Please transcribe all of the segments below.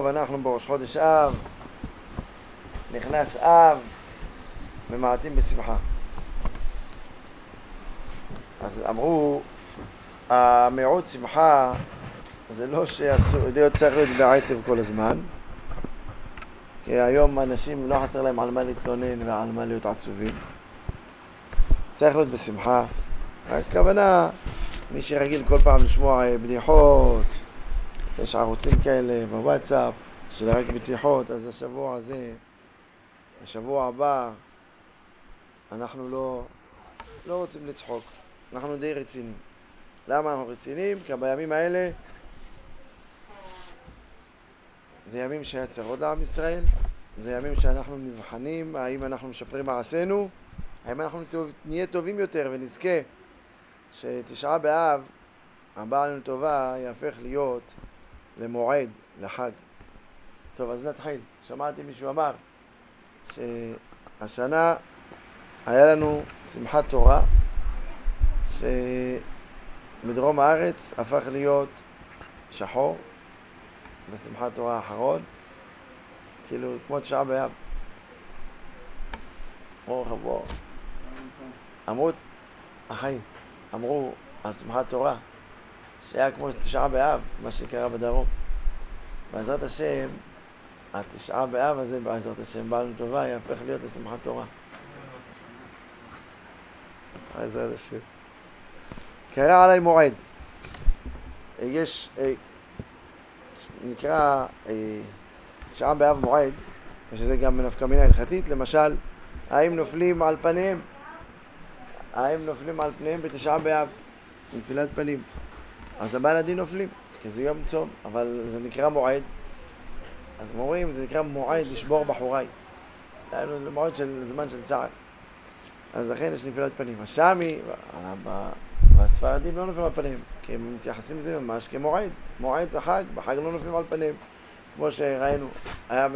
ואנחנו בראש חודש אב, נכנס אב, ממעטים בשמחה. אז אמרו, המיעוט שמחה זה לא צריך להיות בעצב כל הזמן, כי היום אנשים לא חסר להם על מה להתלונן ועל מה להיות עצובים. צריך להיות בשמחה. הכוונה, מי שרגיל כל פעם לשמוע בדיחות, יש ערוצים כאלה בוואטסאפ של רק בטיחות, אז השבוע הזה, השבוע הבא, אנחנו לא רוצים לצחוק, אנחנו די רציניים. למה אנחנו רציניים? כי בימים האלה זה ימים שהיה צרות לעם ישראל, זה ימים שאנחנו נבחנים האם אנחנו משפרים מעשינו, האם אנחנו נהיה טובים יותר ונזכה שתשעה באב הבא עלינו טובה יהפך להיות למועד, לחג. טוב, אז נתחיל. שמעתי מישהו אמר שהשנה היה לנו שמחת תורה שבדרום הארץ הפך להיות שחור בשמחת תורה האחרון, כאילו כמו תשעה באב. אמרו על שמחת תורה שהיה כמו תשעה באב, מה שקרה בדרום. בעזרת השם, התשעה באב הזה, בעזרת השם, בא לנו טובה, יהפך להיות לשמחת תורה. בעזרת השם. קרא עליי מועד. נקרא תשעה באב מועד, ושזה גם נפקא מינה הלכתית. למשל, האם נופלים על פניהם? האם נופלים על פניהם בתשעה באב? נפילת פנים. אז הבעל הדין נופלים, כי זה יום צום, אבל זה נקרא מועד. אז אומרים, זה נקרא מועד לשבור בחוריי. זה מועד של זמן של צער. אז לכן יש נפילת פנים. השמי, והספרדים לא נופלים על פניהם, כי הם מתייחסים לזה ממש כמועד. מועד זה חג, בחג לא נופלים על פניהם. כמו שראינו,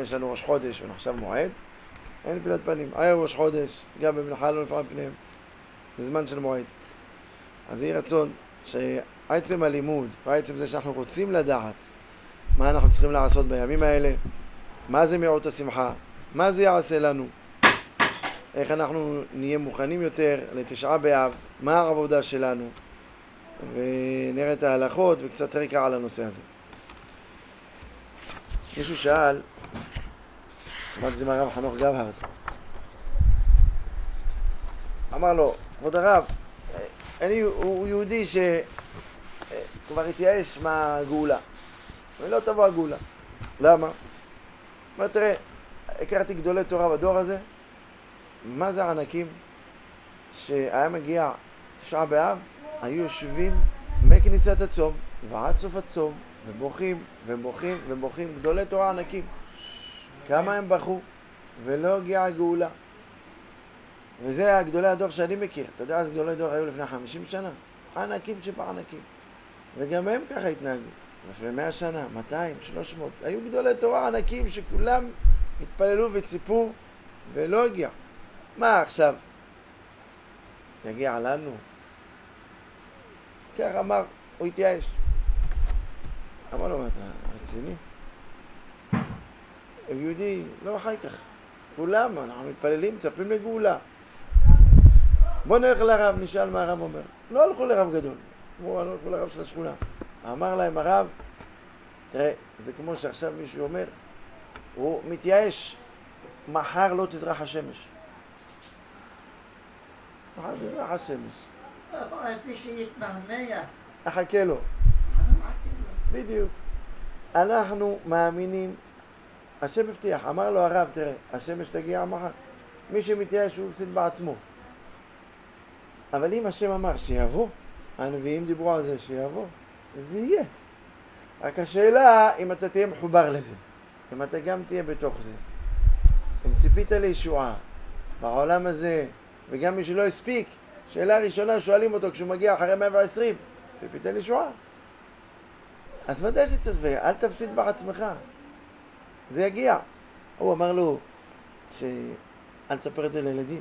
יש לנו ראש חודש ונחשב מועד, אין נפילת פנים. היה ראש חודש, גם במנחה לא נופלים על פניהם. זה זמן של מועד. אז יהיה רצון שעצם הלימוד, ועצם זה שאנחנו רוצים לדעת מה אנחנו צריכים לעשות בימים האלה, מה זה מיעוט השמחה, מה זה יעשה לנו, איך אנחנו נהיה מוכנים יותר לתשעה באב, מה העבודה שלנו, ונראה את ההלכות וקצת רקע על הנושא הזה. מישהו שאל, שמעתי זה מהרב חנוך גבהרד, אמר לו, כבוד הרב, הוא יהודי שכבר התייאש מהגאולה, ולא תבוא הגאולה. למה? אומר, תראה, הכרתי גדולי תורה בדור הזה, מה זה הענקים שהיה מגיע תשעה באב, היו יושבים מכניסת הצום ועד סוף הצום, ובוכים ובוכים ובוכים, גדולי תורה ענקים. כמה הם בכו ולא הגיעה הגאולה. וזה הגדולי הדור שאני מכיר. אתה יודע, אז גדולי דור היו לפני 50 שנה. ענקים שבענקים. וגם הם ככה התנהגו. לפני 100 שנה, 200, 300. היו גדולי תורה ענקים שכולם התפללו וציפו ולא הגיע. מה עכשיו? יגיע לנו? כך אמר, הוא התייאש. אמר לו, אתה רציני? יהודי לא חי כך. כולם, אנחנו מתפללים, מצפים לגאולה. בוא נלך לרב, נשאל מה הרב אומר. לא הלכו לרב גדול, לא הלכו לרב של השכונה. אמר להם הרב, תראה, זה כמו שעכשיו מישהו אומר, הוא מתייאש, מחר לא תזרח השמש. מחר תזרח השמש. מי שיתמהמה. אחכה לו. בדיוק. אנחנו מאמינים, השם הבטיח, אמר לו הרב, תראה, השמש תגיע מחר. מי שמתייאש הוא הפסיד בעצמו. אבל אם השם אמר שיבוא, הנביאים דיברו על זה שיבוא, זה יהיה. רק השאלה אם אתה תהיה מחובר לזה, אם אתה גם תהיה בתוך זה. אם ציפית לישועה בעולם הזה, וגם מי שלא הספיק, שאלה ראשונה שואלים אותו כשהוא מגיע אחרי 120, ציפית לישועה? אז ודאי שתצפה, אל תפסיד בעצמך, זה יגיע. הוא אמר לו שאל תספר את זה לילדים,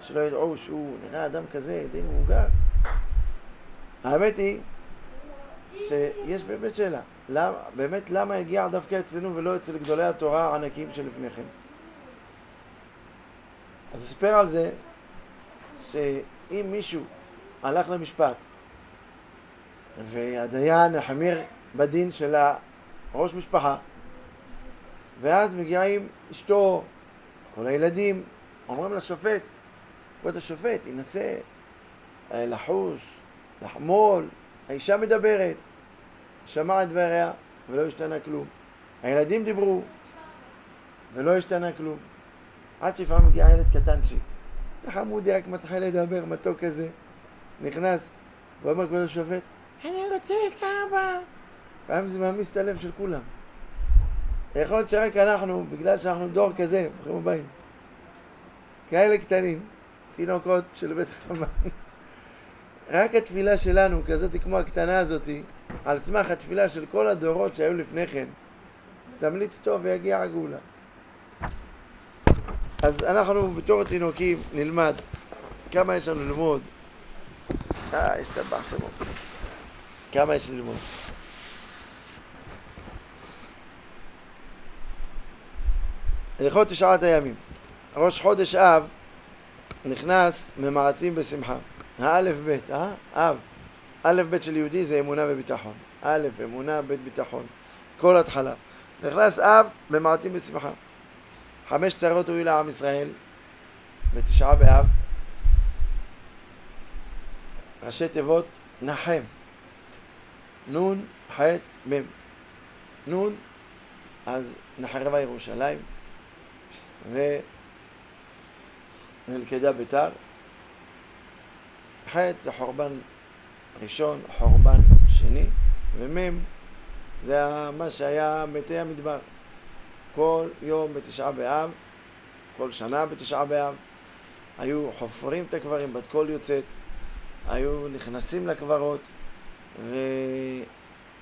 שלא ידעו שהוא נראה אדם כזה, די מבוגר. האמת היא שיש באמת שאלה, באמת למה הגיע דווקא אצלנו ולא אצל גדולי התורה הענקים שלפני כן? אז הוא סיפר על זה שאם מישהו הלך למשפט והדיין החמיר בדין של ראש משפחה, ואז מגיעים אשתו, כל הילדים, אומרים לשופט, כבוד השופט, ינסה לחוש, לחמול, האישה מדברת, שמע את דבריה ולא השתנה כלום. הילדים דיברו ולא השתנה כלום. עד שפעם מגיע ילד קטנצ'יק, חמודי רק מתחיל לדבר, מתוק כזה, נכנס ואומר כבוד השופט, אני רוצה את אבא. פעם זה מעמיס את הלב של כולם. יכול להיות שרק אנחנו, בגלל שאנחנו דור כזה, ברוכים הבאים, כאלה קטנים, תינוקות של בית חמה, רק התפילה שלנו, כזאת כמו הקטנה הזאת, על סמך התפילה של כל הדורות שהיו לפני כן, תמליץ טוב ויגיע הגאולה. אז אנחנו בתור תינוקים נלמד כמה יש לנו ללמוד. יש טבח שמו. כמה יש ללמוד. הלכות תשעת הימים. ראש חודש אב נכנס ממעטים בשמחה. האלף בית, אב. אלף בית של יהודי זה אמונה וביטחון. א', אמונה, בית ביטחון. כל התחלה. נכנס אב ממעטים בשמחה. 5 צרות הועיל לעם ישראל בתשעה באב. ראשי תיבות נחם. נון, ח', מ'. נון, אז נחרבה ירושלים ונלכדה ביתר. ח' זה חורבן ראשון, חורבן שני, ומ' זה מה שהיה מתי המדבר. כל יום בתשעה באב, כל שנה בתשעה באב, היו חופרים את הקברים, בת קול יוצאת, היו נכנסים לקברות,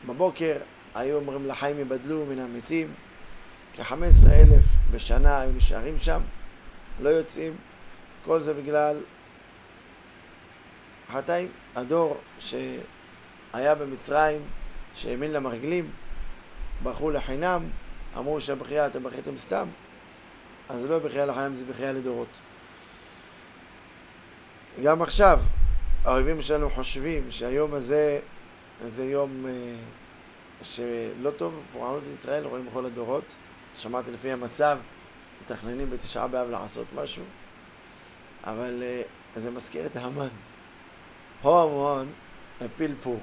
ובבוקר היו אומרים לחיים יבדלו מן המתים. כ-15,000 בשנה היו נשארים שם, לא יוצאים. כל זה בגלל חטאים. הדור שהיה במצרים, שהאמין למרגלים, ברחו לחינם, אמרו שהבחייה אתם בכיתם סתם, אז לא בחייה לחינם, זה בחייה לדורות. גם עכשיו האויבים שלנו חושבים שהיום הזה זה יום שלא טוב, פורענות ישראל רואים בכל הדורות. שמעתי לפי המצב מתכננים בתשעה באב לעשות משהו, אבל זה מזכיר את המן. המן הפיל פור,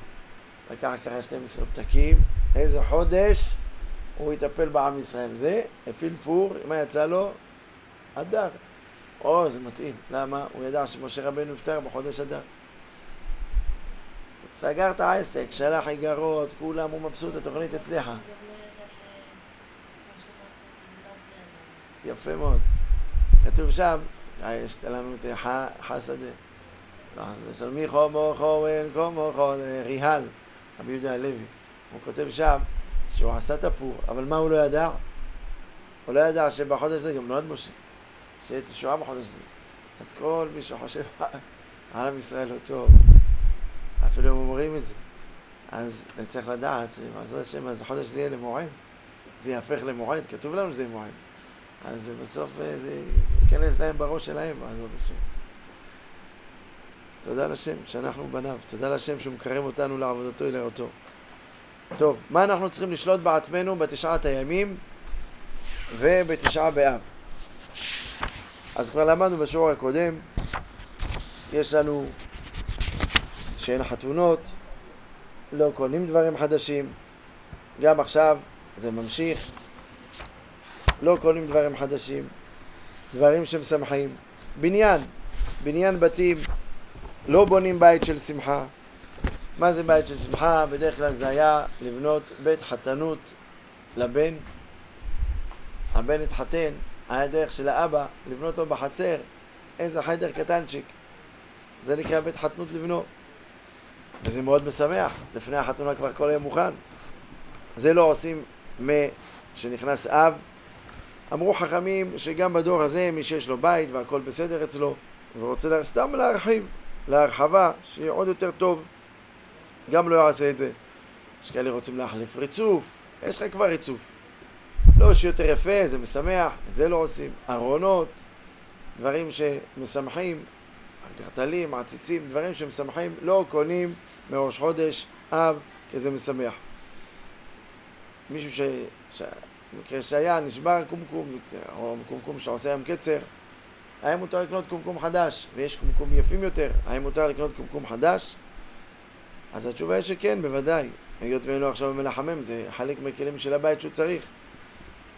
לקח ככה 12 פתקים, איזה חודש הוא יטפל בעם ישראל. זה הפיל פור, מה יצא לו? אדר. זה מתאים. למה? הוא ידע שמשה רבנו נפטר בחודש אדר. סגר את העסק, שלח איגרות, כולם, הוא מבסוט, התוכנית הצליחה. יפה מאוד. כתוב שם, יש לנו את חסדה. של מי חומו חורן, כמו חורן, ריהל, רבי יהודה הלוי. הוא כותב שם שהוא עשה את הפור, אבל מה הוא לא ידע? הוא לא ידע שבחודש הזה גם נולד משה, שתשועה בחודש הזה. אז כל מי שחושב על עם ישראל לא טוב, אפילו הם אומרים את זה, אז צריך לדעת שבעזרת השם, אז החודש זה יהיה למועד, זה יהפך למועד, כתוב לנו שזה יהיה מועד, אז בסוף זה ייכנס להם בראש שלהם בעזרת השם. תודה לשם שאנחנו בניו, תודה לשם שהוא מקרב אותנו לעבודתו ולראותו. טוב, מה אנחנו צריכים לשלוט בעצמנו בתשעת הימים ובתשעה באב? אז כבר למדנו בשיעור הקודם, יש לנו שאין חתונות, לא קונים דברים חדשים, גם עכשיו זה ממשיך, לא קונים דברים חדשים, דברים שמשמחים. בניין בתים, לא בונים בית של שמחה. מה זה בית של שמחה? בדרך כלל זה היה לבנות בית חתנות לבן. הבן התחתן, היה דרך של האבא לבנות לו בחצר איזה חדר קטנצ'יק. זה נקרא בית חתנות לבנו. וזה מאוד משמח, לפני החתונה כבר כל היום מוכן. זה לא עושים שנכנס אב. אמרו חכמים שגם בדור הזה מי שיש לו בית והכל בסדר אצלו ורוצה סתם להרחיב, להרחבה, שיהיה עוד יותר טוב, גם לא יעשה את זה. יש כאלה רוצים להחליף ריצוף, יש לך כבר ריצוף. לא שיותר יפה, זה משמח, את זה לא עושים. ארונות, דברים שמשמחים, גרטלים, עציצים, דברים שמשמחים, לא קונים מראש חודש אב, כי זה משמח. מישהו במקרה שהיה נשבר קומקום, או קומקום שעושה עם קצר, האם מותר לקנות קומקום חדש, ויש קומקום יפים יותר, האם מותר לקנות קומקום חדש? אז התשובה היא שכן, בוודאי. היות ואין לו עכשיו מלחמם, זה חלק מהכלים של הבית שהוא צריך.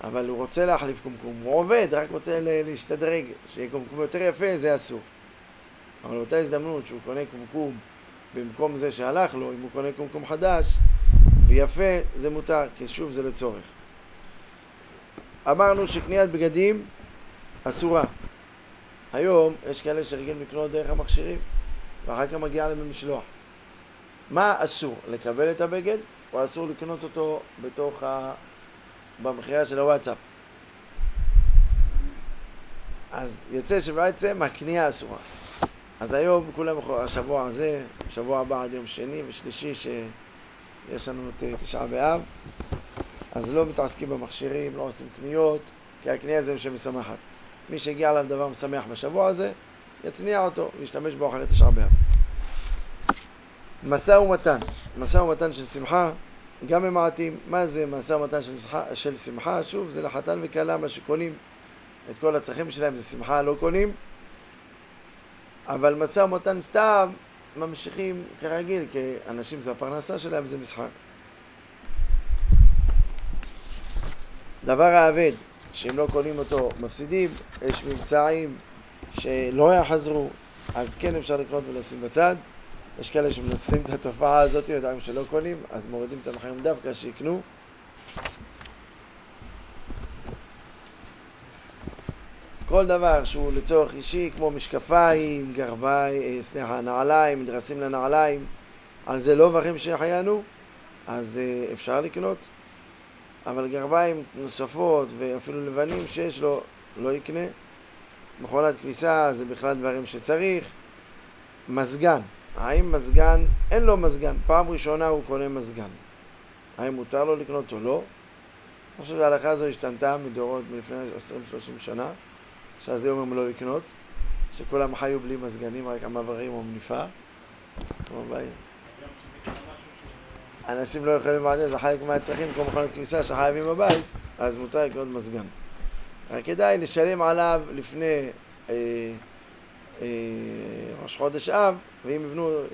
אבל הוא רוצה להחליף קומקום, הוא עובד, רק רוצה להשתדרג, שיהיה קומקום יותר יפה, זה אסור. אבל באותה הזדמנות שהוא קונה קומקום במקום זה שהלך לו, אם הוא קונה קומקום חדש ויפה, זה מותר, כי שוב זה לצורך. אמרנו שקניית בגדים אסורה. היום יש כאלה שרגילים לקנות דרך המכשירים, ואחר כך מגיע להם במשלוח. מה אסור? לקבל את הבגד, או אסור לקנות אותו במחירה של הוואטסאפ? אז יוצא שבעצם הקנייה אסורה. אז היום כולם, השבוע הזה, שבוע הבא עד יום שני ושלישי שיש לנו את תשעה באב, אז לא מתעסקים במכשירים, לא עושים קניות, כי הקנייה זה שמשמחת. מי שהגיע עליו דבר משמח בשבוע הזה, יצניע אותו וישתמש בו אחרי תשעה באב. משא ומתן, משא ומתן של שמחה, גם ממעטים. מה זה משא ומתן של שמחה? שוב, זה לחתן וכלה, מה שקונים את כל הצרכים שלהם, זה שמחה, לא קונים. אבל משא ומתן סתם ממשיכים כרגיל, כי אנשים זה הפרנסה שלהם, זה מסחר. דבר האבד, שאם לא קונים אותו מפסידים, יש מבצעים שלא יחזרו, אז כן אפשר לקנות ולשים בצד. יש כאלה שמנצלים את התופעה הזאת, יודעים שלא קונים, אז מורידים את המחירים דווקא שיקנו. כל דבר שהוא לצורך אישי, כמו משקפיים, נעליים, מדרסים לנעליים, על זה לא מברכים שהחיינו, אז אפשר לקנות. אבל גרביים נוספות ואפילו לבנים שיש לו, לא יקנה. מכונת כביסה זה בכלל דברים שצריך. מזגן, האם מזגן, אין לו מזגן, פעם ראשונה הוא קונה מזגן, האם מותר לו לקנות או לא? אני חושב שההלכה הזו השתנתה מדורות מלפני 20-30 שנה, שאז היום הם לא לקנות, שכולם חיו בלי מזגנים, רק המעברים או מניפה. אנשים לא יכולים לעשות, זה חלק מהצרכים כמו מכונת כביסה שחייבים בבית, אז מותר לקנות מזגן. רק כדאי לשלם עליו לפני ראש חודש אב, ואם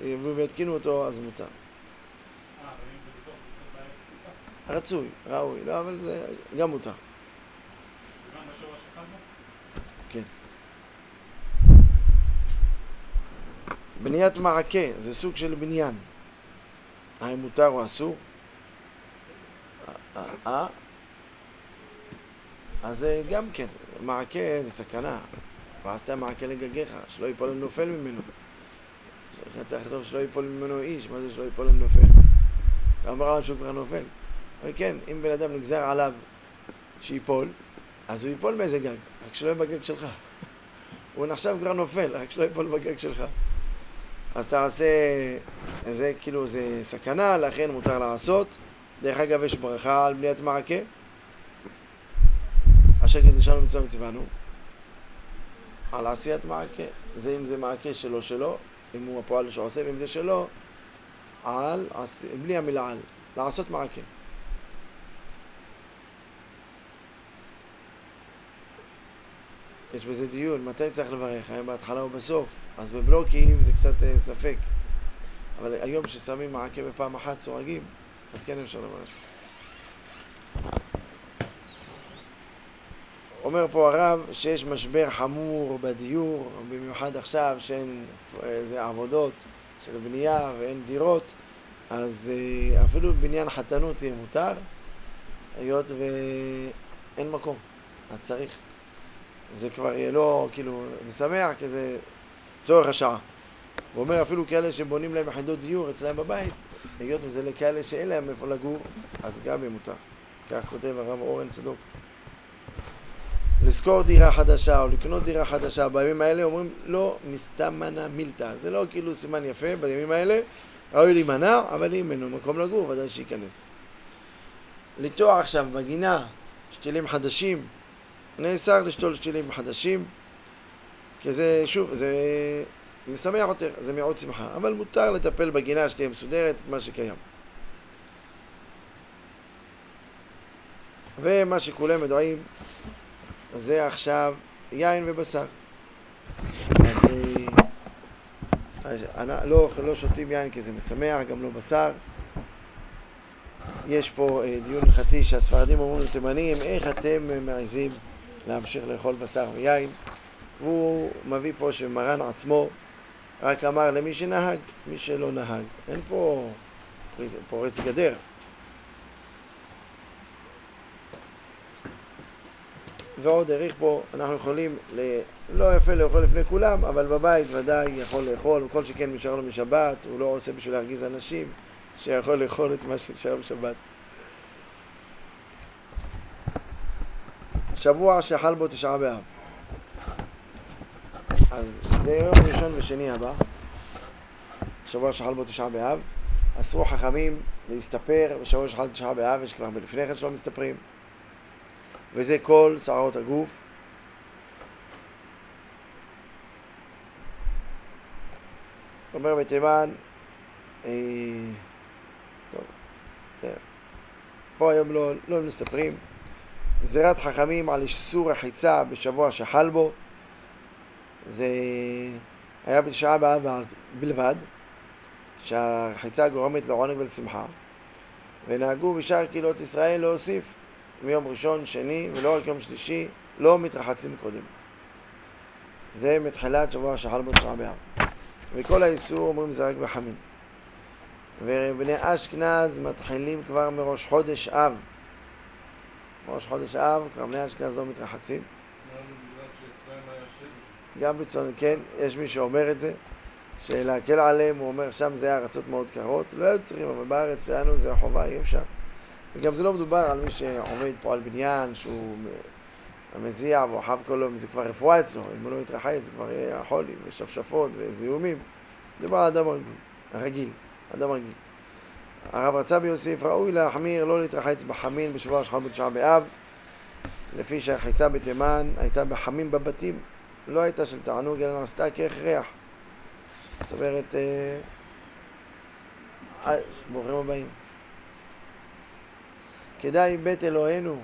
יבנו ויתקינו אותו, אז מותר. אבל אם זה בתוך, זה בעיה? רצוי, ראוי, לא, אבל זה גם מותר. וגם בשורש אחד בו? כן. בניית מעקה, זה סוג של בניין. האם מותר או אסור? אז גם כן, מעקה זה סכנה. ואז אתה מעקה לגגיך, שלא ייפול לנופל ממנו. אתה צריך לכתוב שלא ייפול ממנו איש, מה זה שלא ייפול לנופל? אתה אומר עליו שהוא כבר נופל. אבל כן, אם בן אדם נגזר עליו שיפול, אז הוא ייפול מאיזה גג, רק שלא יהיה בגג שלך. הוא נחשב כבר נופל, רק שלא ייפול בגג שלך. אז אתה עושה, זה כאילו זה סכנה, לכן מותר לעשות. דרך אגב, יש ברכה על בניית מעקה. השקט נשארנו מצוא מצוונו. על עשיית מעקה. זה אם זה מעקה שלו, אם הוא הפועל שעושה, ואם זה שלו, בלי המילה על, לעשות מעקה. יש בזה דיון, מתי צריך לברך, האם בהתחלה או בסוף? אז בבלוקים זה קצת ספק. אבל היום ששמים מעקה בפעם אחת סורגים, אז כן אפשר לברך. אומר פה הרב שיש משבר חמור בדיור, במיוחד עכשיו שאין איזה עבודות של בנייה ואין דירות, אז אפילו בניין חתנות יהיה מותר, היות ואין מקום, אז צריך. זה כבר יהיה לא כאילו משמח, כי זה צורך השעה. הוא אומר אפילו כאלה שבונים להם יחידות דיור אצלהם בבית, היות וזה לכאלה שאין להם איפה לגור, אז גם יהיה מותר. כך כותב הרב אורן צדוק. לזכור דירה חדשה או לקנות דירה חדשה בימים האלה אומרים לא מסתמנה מילתא, זה לא כאילו סימן יפה בימים האלה, ראוי להימנע, אבל אם אין לו מקום לגור, ודאי שייכנס. לטוע עכשיו בגינה שתילים חדשים, נאסר לשתול שתילים חדשים, כי זה, שוב, זה משמח יותר, זה מאוד שמחה, אבל מותר לטפל בגינה שתהיה מסודרת, מה שקיים. ומה שכולם מדועים, זה עכשיו יין ובשר. אז לא שותים יין כי זה משמח, גם לא בשר. יש פה דיון הלכתי שהספרדים אומרים לתימנים, איך אתם מעזים להמשיך לאכול בשר ויין? והוא מביא פה שמרן עצמו רק אמר למי שנהג, מי שלא נהג. אין פה פורץ גדר. ועוד עריך פה, אנחנו יכולים, לא יפה לאכול לפני כולם, אבל בבית ודאי יכול לאכול, וכל שכן נשאר לו משבת, הוא לא עושה בשביל להרגיז אנשים, שיכול לאכול את מה שנשאר בשבת. שבוע שחל בו תשעה באב. אז זה יום ראשון ושני הבא, שבוע שחל בו תשעה באב. אסרו חכמים להסתפר בשבוע שחל תשעה באב, יש כבר לפני כן שלא מסתפרים. וזה כל שערות הגוף. אומר בתימן, טוב, זה, פה היום לא מסתפרים. גזירת חכמים על איסור רחיצה בשבוע שחל בו, זה היה בתשעה באב בלבד, שהרחיצה גורמת לעונג ולשמחה, ונהגו בשאר קהילות ישראל להוסיף מיום ראשון, שני, ולא רק יום שלישי, לא מתרחצים קודם. זה מתחילת שבוע שחל בו תשעה באב. וכל האיסור אומרים זה רק בחמין. ובני אשכנז מתחילים כבר מראש חודש אב. מראש חודש אב, כבר בני אשכנז לא מתרחצים. גם בצון, כן, יש מי שאומר את זה, שלהקל עליהם, הוא אומר שם זה היה ארצות מאוד קרות, לא היו צריכים, אבל בארץ שלנו זה החובה, אי אפשר. וגם זה לא מדובר על מי שעומד פה על בניין, שהוא מזיע ואוחב כל יום, זה כבר רפואה אצלו, אם הוא לא יתרחץ זה כבר יהיה חולים ושפשפות וזיהומים. מדובר על אדם רגיל, אדם רגיל. הרב רצה ביוסף, ראוי להחמיר לא להתרחץ בחמין בשבוע שחל בו תשעה באב, לפי שהרחיצה בתימן הייתה בחמין בבתים, לא הייתה של תענוג אלא נעשתה כהכרח. זאת אומרת, ברוכים הבאים. כדאי בית אלוהינו,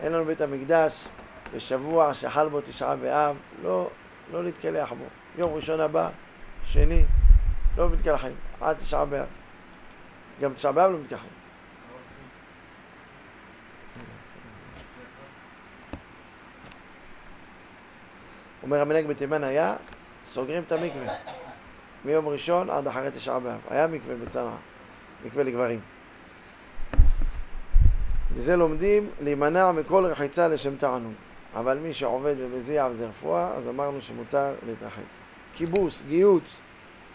אין לנו בית המקדש, בשבוע שחל בו תשעה באב, לא להתקלח בו. יום ראשון הבא, שני, לא מתקלחים, עד תשעה באב. גם תשעה באב לא מתקלחים. אומר המנהג בתימן היה, סוגרים את המקווה. מיום ראשון עד אחרי תשעה באב. היה מקווה בצנעא, מקווה לגברים. וזה לומדים להימנע מכל רחיצה לשם תענוג. אבל מי שעובד ומזיע וזה רפואה, אז אמרנו שמותר להתרחץ. כיבוס, גיוץ,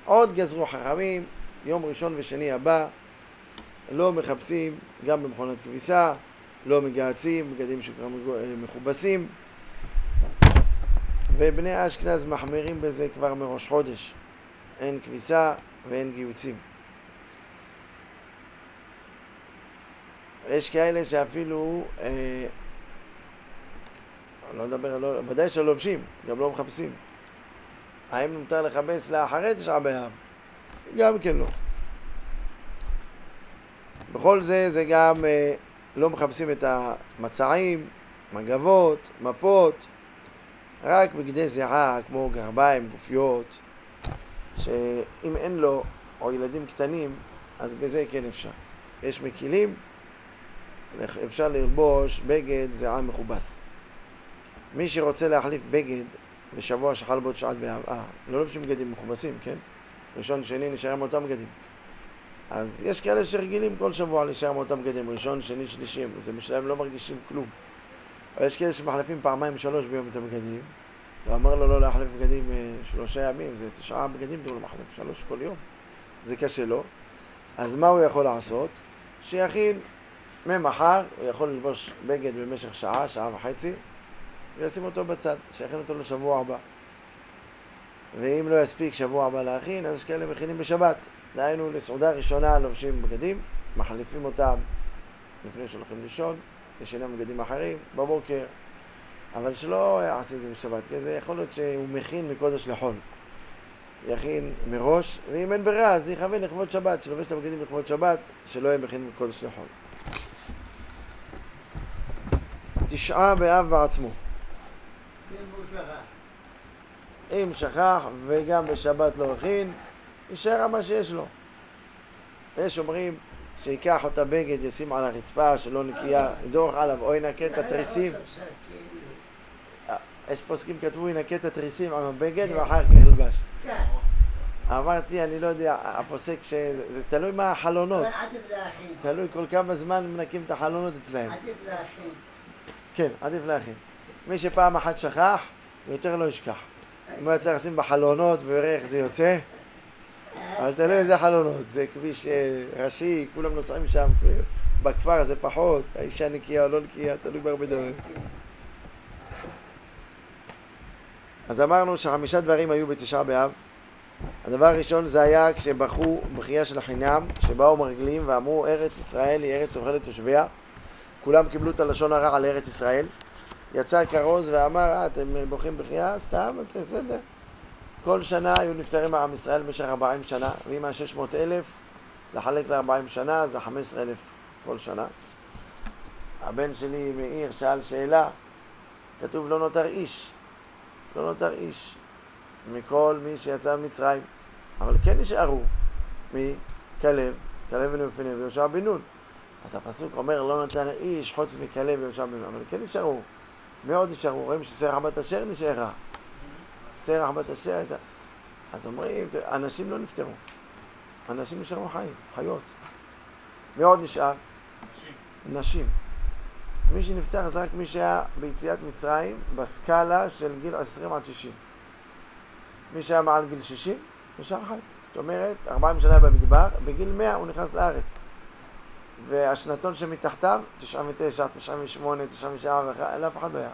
עוד גזרו חכמים, יום ראשון ושני הבא, לא מחפשים, גם במכונת כביסה, לא מגהצים, בגדים שכבר מכובסים, ובני אשכנז מחמירים בזה כבר מראש חודש. אין כביסה ואין גיוצים. יש כאלה שאפילו, לא נדבר, ודאי שלא לובשים, גם לא מחפשים. האם מותר לחפש לאחרי תשעה באב? גם כן לא. בכל זה, זה גם לא מחפשים את המצעים, מגבות, מפות, רק בגדי זיעה כמו גרביים, גופיות, שאם אין לו, או ילדים קטנים, אז בזה כן אפשר. יש מקילים, אפשר ללבוש בגד זיעה מכובס. מי שרוצה להחליף בגד בשבוע שחל בו תשעה באב, לא לובשים בגדים מכובסים, כן? ראשון, שני, נשאר עם אותם בגדים. אז יש כאלה שרגילים כל שבוע להישאר עם אותם בגדים, ראשון, שני, שלישי, זה בשלהם לא מרגישים כלום. אבל יש כאלה שמחלפים פעמיים, שלוש ביום את הבגדים, ואמר לו לא להחליף בגדים 3 ימים, זה 9 בגדים הוא לא מחליף, 3 כל יום. זה קשה לו. אז מה הוא יכול לעשות? שיכין ממחר, הוא יכול ללבוש בגד במשך שעה, שעה וחצי, וישים אותו בצד, שיכין אותו לשבוע הבא. ואם לא יספיק שבוע הבא להכין, אז יש כאלה מכינים בשבת. דהיינו, לסעודה ראשונה לובשים בגדים, מחליפים אותם לפני שהולכים לישון, ישנם בגדים אחרים, בבוקר, אבל שלא יעשה את זה בשבת, כי זה יכול להיות שהוא מכין מקודש לחול. יכין מראש, ואם אין ברירה, אז יכוון לכבוד שבת, שלובש את הבגדים לכבוד שבת, שלא יהיה מכין מקודש לחול. 9 באב בעצמו. אם שכח וגם בשבת לא הכין, יישאר מה שיש לו. יש אומרים שיקח אותה בגד, ישים על הרצפה שלא נקייה, ידורך עליו או ינקה את התריסים. יש פוסקים כתבו ינקה את התריסים עם הבגד ואחר כך ילבש. אמרתי, אני לא יודע, הפוסק שזה תלוי מה החלונות. עדיף להכין. תלוי כל כמה זמן מנקים את החלונות אצלהם. עדיף להכין. כן, עדיף להכין. מי שפעם אחת שכח, יותר לא ישכח. אם הוא היה צריך לשים בחלונות ויראה איך זה יוצא, אבל תלוי איזה חלונות. זה כביש ראשי, כולם נוסעים שם, בכפר זה פחות, האישה נקייה או לא נקייה, תלוי בהרבה דברים. אז אמרנו ש5 דברים היו ב9 באב. הדבר הראשון זה היה כשבחרו בחייה של החינם, שבאו מרגלים ואמרו ארץ ישראל היא ארץ אוכלת תושביה. כולם קיבלו את הלשון הרע על ארץ ישראל. יצא כרוז ואמר, אתם בוחרים בחייה? סתם, אתם בסדר. כל שנה היו נפטרים מעם ישראל במשך 40 שנה, ואם 600,000 לחלק ל-40 שנה זה 15,000 כל שנה. הבן שלי מאיר שאל שאלה, כתוב לא נותר איש, לא נותר איש מכל מי שיצא ממצרים, אבל כן נשארו מכלב, כלב בן יפונה ויהושע בן נון. אז הפסוק אומר לא נותר איש חוץ מכלב ויהושע בן נון, אבל כן נשארו. מאוד נשארו, רואים שסרח בת אשר נשארה. סרח בת אשר הייתה. אז אומרים, אנשים לא נפטרו. אנשים נשארו חיים, חיות. מאוד נשאר? נשים. מי שנפטר זה רק מי שהיה ביציאת מצרים בסקאלה של גיל 20 עד 60. מי שהיה מעל גיל 60, נשאר חי. זאת אומרת, 40 שנה במדבר, בגיל 100 הוא נכנס לארץ. והשנתון שמתחתיו, 99, 98, 97, אף אחד לא היה.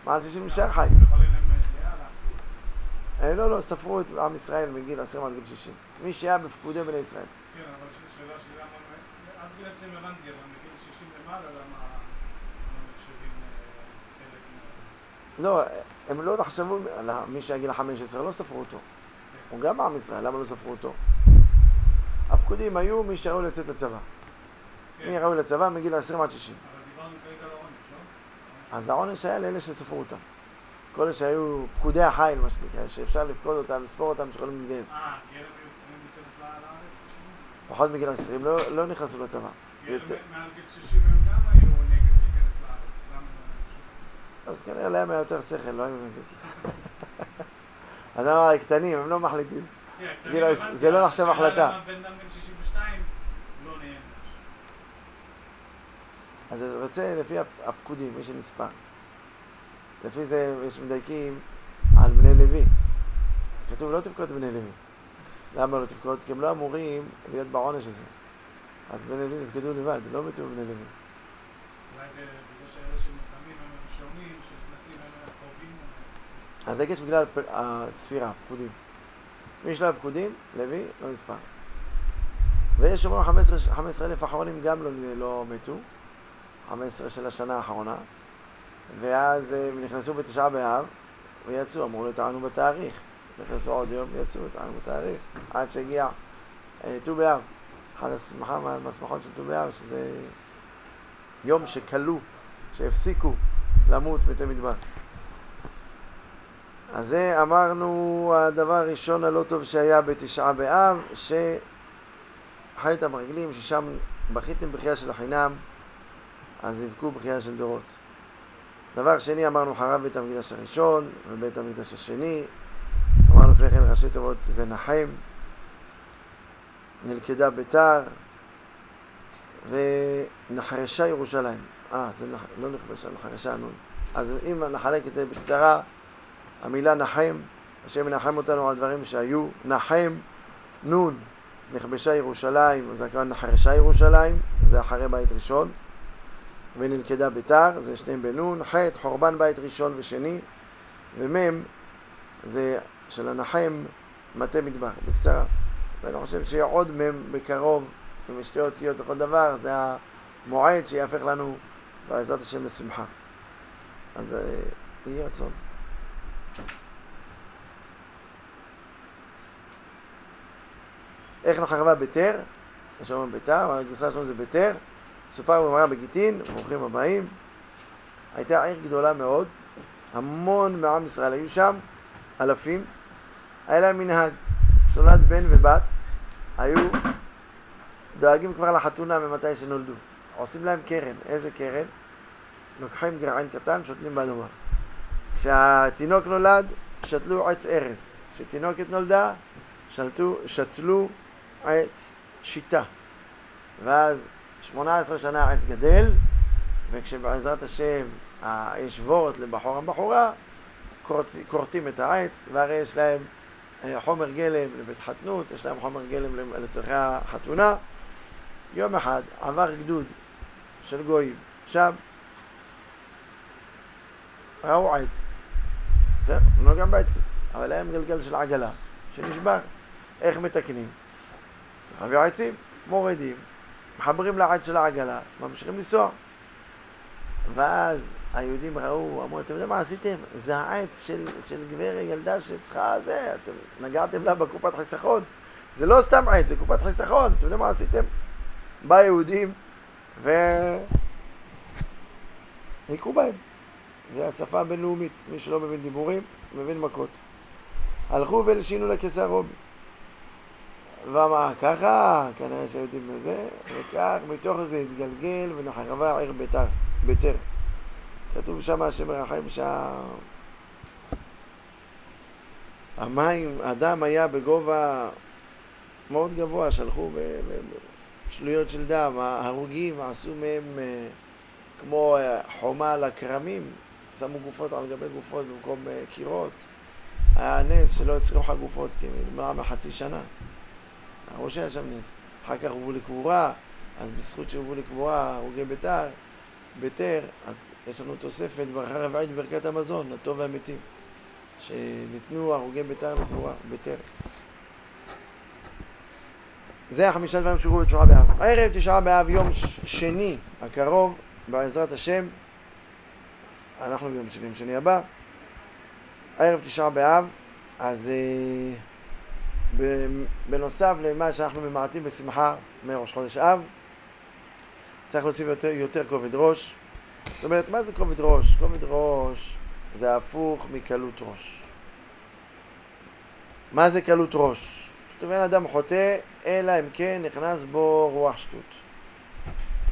מעל 60 נשאר חי. לא, ספרו את עם ישראל מגיל 20 עד גיל 60. מי שהיה בפקודי בני ישראל. כן, אבל שאלה שלי, עד גיל 20 הבנתי, אבל מגיל 60 למעלה, למה נחשבים חלק לא, הם לא נחשבו, מי שהיה גיל 15 לא ספרו אותו. הוא גם עם ישראל, למה לא ספרו אותו? הפקודים היו מי שראו לצאת לצבא. מי ראו לצבא מגיל 20 עד 60. אבל דיברנו כרגע על העונש, לא? אז העונש היה לאלה שספרו אותם. כל אלה שהיו פקודי החיל, מה שנקרא, שאפשר לפקוד אותם, לספור אותם, שיכולים להתגייס. כי אלה היו צריכים להיכנס לארץ? פחות מגיל 20 לא נכנסו לצבא. כי אלה מעל גיל 60 הם גם היו נגד להיכנס לארץ. למה? אז כנראה להם היה יותר שכל, לא היו נגד. אז אמר, הקטנים, הם לא מחליטים. זה לא נחשב החלטה. למה בן אדם בן 62 לא נהנה? אז זה רוצה לפי הפקודים, מי שנספר. לפי זה יש מדייקים על בני לוי. כתוב לא תפקוד בני לוי. למה לא תפקוד? כי הם לא אמורים להיות בעונש הזה. אז בני לוי נפקדו לבד, לא מתו בני לוי. אולי זה בגלל שאלה שמלחמים הם הראשונים, שנכנסים הם הקרובים. אז זה יש בגלל הספירה, פקודים. מי שלא הפקודים, לוי, לא נספר. ויש אומרים 15,000 האחרונים גם לא מתו. 15 של השנה האחרונה. ואז הם נכנסו ב9 באב ויצאו, אמרו לו טענו בתאריך. נכנסו עוד יום ויצאו, טענו בתאריך. עד שהגיע ט"ו באב. אחד מהשמחות של ט"ו באב, שזה יום שכלו, שהפסיקו למות מתי מדבר. אז זה אמרנו הדבר הראשון הלא טוב שהיה ב9 באב, שחיית המרגלים, ששם בכיתם בחייה של החינם, אז יבכו בחייה של דורות. דבר שני, אמרנו חרב בית המקדש הראשון ובית המקדש השני. אמרנו לפני כן ראשי תיבות זה נחם, נלכדה ביתר ונחרשה ירושלים. זה לא נחרשה, נחרשה נון. אז אם נחלק את זה בקצרה, המילה נחם, השם מנחם אותנו על דברים שהיו. נחם, נון, נכבשה ירושלים, זה כבר נחרשה ירושלים, זה אחרי בית ראשון. ונלכדה ביתר, זה שניהם בנון. ח' חורבן בית ראשון ושני. ומם זה של הנחם מטה מטבח, בקצרה. ואני חושב שיהיה עוד מהם בקרוב, עם שתי אותיות לכל דבר, זה המועד שיהפך לנו בעזרת השם לשמחה. אז יהיה רצון. איך נחרבה ביתר? יש לנו ביתר, אבל הגרסה שלנו זה ביתר. סופר בגמרא בגיטין, ברוכים הבאים. הייתה עיר גדולה מאוד, המון מעם ישראל היו שם, אלפים. היה להם מנהג, שולד בן ובת, היו דואגים כבר לחתונה ממתי שנולדו. עושים להם קרן. איזה קרן? לוקחים גרעין קטן, שותלים באדמה. כשהתינוק נולד, שתלו עץ ארז. כשתינוקת נולדה, שתלו עץ שיטה. ואז 18 שנה העץ גדל, וכשבעזרת השם יש וורט לבחור הבחורה, כורתים את העץ, והרי יש להם חומר גלם לבית חתנות, יש להם חומר גלם לצורכי החתונה. יום אחד עבר גדוד של גויים, שם ראו עץ, לא גם בעצם, אבל היה גלגל של עגלה שנשבר. איך מתקנים? צריך להביא עצים, מורידים, מחברים לעץ של העגלה, ממשיכים לנסוע. ואז היהודים ראו, אמרו, אתם יודעים מה עשיתם? זה העץ של גברת ילדה שצריכה זה, אתם נגעתם לה בקופת חיסכון. זה לא סתם עץ, זה קופת חיסכון, אתם יודעים מה עשיתם? בא יהודים והיקו בהם. זה השפה הבינלאומית, מי שלא מבין דיבורים, מבין מכות. הלכו ולשינו לקיסר רובי. ומה, ככה, כנראה שהיהודים בזה, וכך מתוך זה התגלגל ונחרבה העיר ביתר. כתוב שם השם רחם שהמים, האדם היה בגובה מאוד גבוה, שלחו בשלויות של דם, ההרוגים עשו מהם כמו חומה לכרמים, שמו גופות על גבי גופות במקום קירות. היה נס שלא הצריכו לך גופות, כי למעלה מחצי שנה. הראש היה שם נס. אחר כך הובאו לקבורה, אז בזכות שהובאו לקבורה, הרוגי ביתר, אז יש לנו תוספת ברכה רביעית בברכת המזון, לטוב והמתים, שניתנו הרוגי ביתר לקבורה, ביתר. זה החמישה דברים שקורו בתשעה באב. הערב תשעה באב, יום שני הקרוב, בעזרת השם, אנחנו ביום שני הבא, הערב תשעה באב, אז בנוסף למה שאנחנו ממעטים בשמחה מראש חודש אב, צריך להוסיף יותר כובד ראש. זאת אומרת, מה זה כובד ראש? כובד ראש זה הפוך מקלות ראש. מה זה קלות ראש? זאת אומרת, אדם חוטא, אלא אם כן נכנס בו רוח שטות.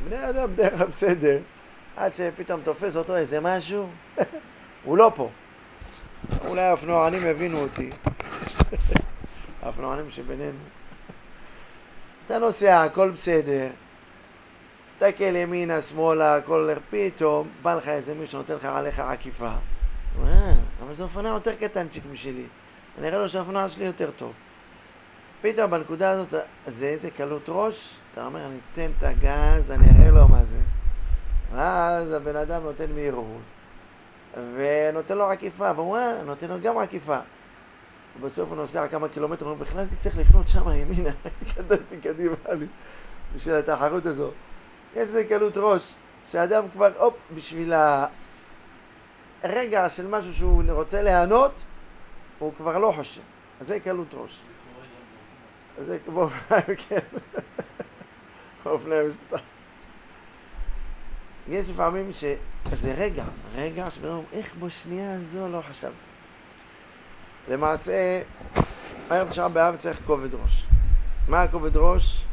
בני אדם דרך כלל בסדר, עד שפתאום תופס אותו איזה משהו, הוא לא פה. אולי האופנוענים הבינו אותי. האופנוענים שבינינו. אתה נוסע, הכל בסדר. מסתכל ימינה, שמאלה, הכל פתאום, בא לך איזה מישהו שנותן לך עליך עקיפה. אבל זה אופנוע יותר קטנצ'יק משלי. אני אראה לו שהאופנוע שלי יותר טוב. פתאום בנקודה הזאת, זה איזה קלות ראש, אתה אומר, אני אתן את הגז, אני אראה לו מה זה. ואז הבן אדם נותן מהירות, ונותן לו עקיפה, והוא נותן לו גם עקיפה. ובסוף הוא נוסע כמה קילומטרים, הוא בכלל צריך לפנות שם ימינה, התקדמתי קדימה לי, בשביל התחרות הזו. יש איזה קלות ראש, שהאדם כבר, בשביל הרגע של משהו שהוא רוצה להיענות, הוא כבר לא חושב. אז זה קלות ראש. זה כמו אופניים, כן. אופניים שטח. יש לפעמים שזה רגע שבאמת, איך בשנייה הזו לא חשבתי. למעשה, היום תשעה באב צריך כובד ראש. מה הכובד ראש?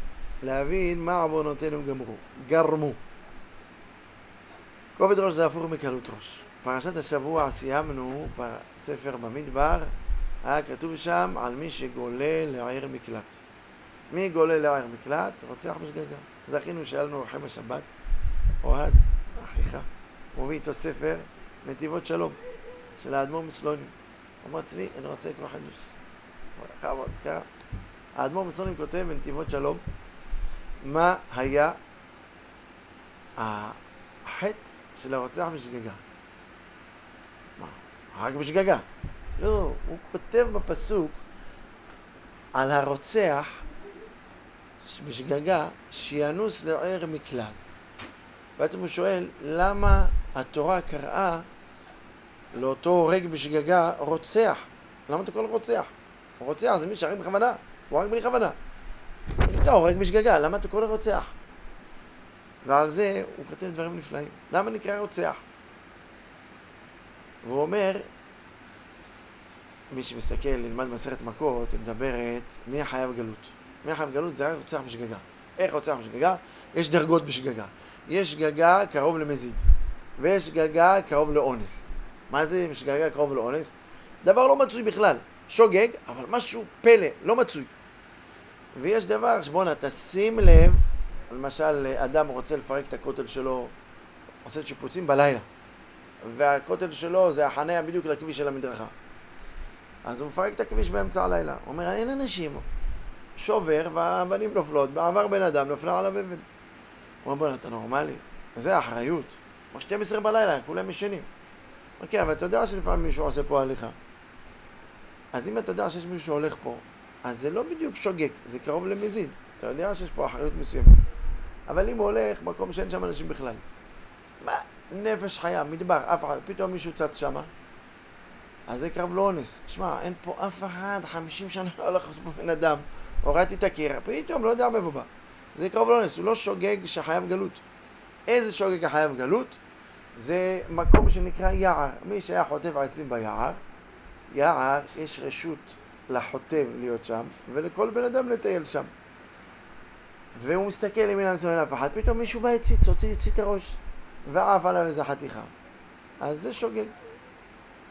להבין מה עוונותינו גרמו. כובד ראש זה הפוך מקלות ראש. פרשת השבוע סיימנו בספר במדבר, היה כתוב שם על מי שגולה לעיר מקלט. מי גולה לעיר מקלט? רוצח בשגגה. זכינו שהיה לנו אורחים השבת, אוהד, אחיך, הוא מביא איתו ספר נתיבות שלום של האדמו"ר מסלונים. הוא אומר, צבי, אני רוצה לקרוא חידוש. חבוד, קרא. האדמו"ר מסלונים כותב בנתיבות שלום מה היה החטא של הרוצח בשגגה. מה? רק בשגגה. לא, הוא כותב בפסוק על הרוצח בשגגה שינוס לער מקלט. בעצם הוא שואל למה התורה קראה לאותו הורג בשגגה רוצח. למה אתה קורא לו רוצח? רוצח זה מי שהרג בכוונה, הוא הרג בלי כוונה. הוא נקרא הורג בשגגה, למה אתה קורא לו רוצח? ועל זה הוא כותב דברים נפלאים. למה נקרא רוצח? והוא אומר, מי שמסתכל, ללמד מסכת מכות, היא מדברת מי החייב גלות. מי החייב גלות זה רק רוצח בשגגה. איך רוצח בשגגה? יש דרגות בשגגה. יש שגגה קרוב למזיד, ויש שגגה קרוב לאונס. מה זה שגגה קרוב לאונס? דבר לא מצוי בכלל. שוגג, אבל משהו פלא, לא מצוי. ויש דבר שבונה, תשים לב, למשל, אדם רוצה לפרק את הכותל שלו, עושה שיפוצים בלילה. והכותל שלו זה החניה בדיוק לכביש של המדרכה. אז הוא מפרק את הכביש באמצע הלילה. הוא אומר, אין אנשים. שובר והאבנים נופלות, בעבר בן אדם נופלה עליו אבן. הוא אומר, בוא, אתה נורמלי? זה האחריות. או 12 בלילה, כולם ישנים. אוקיי, אבל אתה יודע שלפעמים מישהו עושה פה הליכה. אז אם אתה יודע שיש מישהו שהולך פה, אז זה לא בדיוק שוגג, זה קרוב למזיד. אתה יודע שיש פה אחריות מסוימת. אבל אם הוא הולך, מקום שאין שם אנשים בכלל. מה? נפש חיה, מדבר, אף אחד, פתאום מישהו צץ שמה. אז זה קרב לא אונס. תשמע, אין פה אף אחד, 50 שנה לא הולך פה בן אדם. הורדתי את הקיר, פתאום לא יודע מאיפה בא. זה קרב לא אונס, הוא לא שוגג שחייב גלות. איזה שוגג החייב גלות? זה מקום שנקרא יער. מי שהיה חוטב עצים ביער, יער יש רשות לחוטב להיות שם, ולכל בן אדם לטייל שם. והוא מסתכל אם אין לנסוע אף אחד, פתאום מישהו בא הציץ, הוציא את הראש, ועף עליו איזה חתיכה. אז זה שוגג.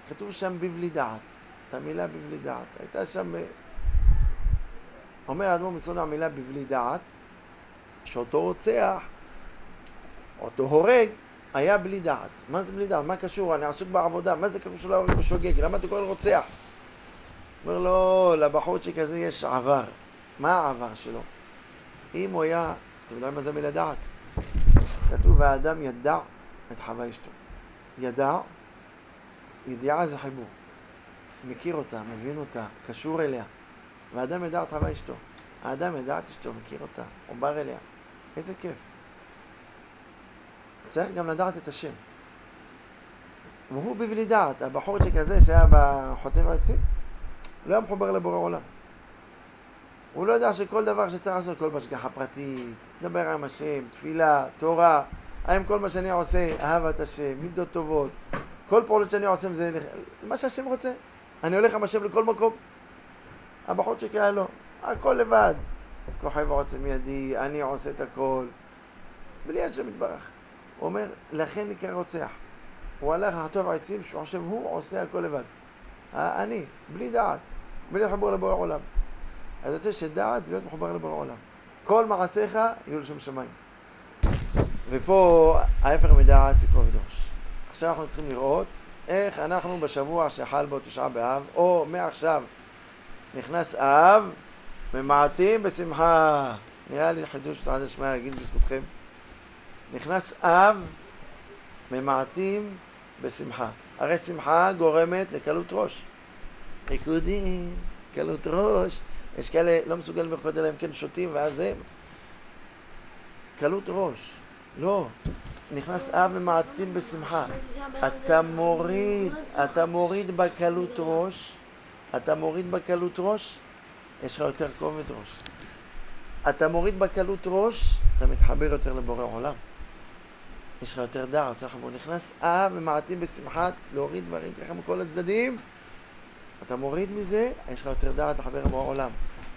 כתוב שם בבלי דעת, את המילה בבלי דעת. הייתה שם, אומר האדמו"ר מסעודה המילה בבלי דעת, שאותו רוצח, אותו הורג, היה בלי דעת. מה זה בלי דעת? מה קשור? אני עסוק בעבודה. מה זה קשור שלא הורג בשוגג? למה אתה קורא לרוצח? אומר לו, לבחורצ'יק הזה יש עבר. מה העבר שלו? אם הוא היה, אתם יודעים מה זה מילה דעת? כתוב, האדם ידע את חווה אשתו. ידע, ידיעה זה חיבור. מכיר אותה, מבין אותה, קשור אליה. והאדם ידע את חווה אשתו. האדם ידע את אשתו, מכיר אותה, עובר אליה. איזה כיף. צריך גם לדעת את השם. והוא בבלי דעת, הבחורצ'יק הזה שהיה בחוטב העצים, לא היה מחובר לבורא עולם. הוא לא יודע שכל דבר שצריך לעשות, כל בהשגחה פרטית, לדבר עם השם, תפילה, תורה, האם כל מה שאני עושה, אהבת השם, מידות טובות, כל פעולות שאני עושה זה מה שהשם רוצה. אני הולך עם השם לכל מקום. הבחורצ'יק היה לו, הכל לבד. כוחי ועוצם ידי, אני עושה את הכל. בלי השם יתברך. הוא אומר, לכן נקרא רוצח. הוא הלך לחטוב עצים שהוא חושב, הוא עושה הכל לבד. אני, בלי דעת, בלי לחבור לבורא עולם. אז יוצא שדעת זה להיות מחובר לבורא עולם. כל מעשיך יהיו לשם שמיים. ופה ההפך מדעת זה כובד ראש. עכשיו אנחנו צריכים לראות איך אנחנו בשבוע שחל בו תשעה באב, או מעכשיו נכנס אב, ממעטים בשמחה. נראה לי חידוש תעד השמיה להגיד בזכותכם. נכנס אב, ממעטים בשמחה. הרי שמחה גורמת לקלות ראש. ריקודים, קלות ראש. יש כאלה לא מסוגל לרקוד אלא אם כן שותים ואז זה קלות ראש. לא. נכנס אב ממעטים בשמחה. אתה מוריד בקלות ראש. אתה מוריד בקלות ראש, יש לך יותר כובד ראש. אתה מוריד בקלות ראש, אתה מתחבר יותר לבורא עולם. יש לך יותר דעת, הוא נכנס אב ממעטים בשמחה, להוריד דברים ככה מכל הצדדים. אתה מוריד מזה, יש לך יותר דעת לחבר לבורא עולם.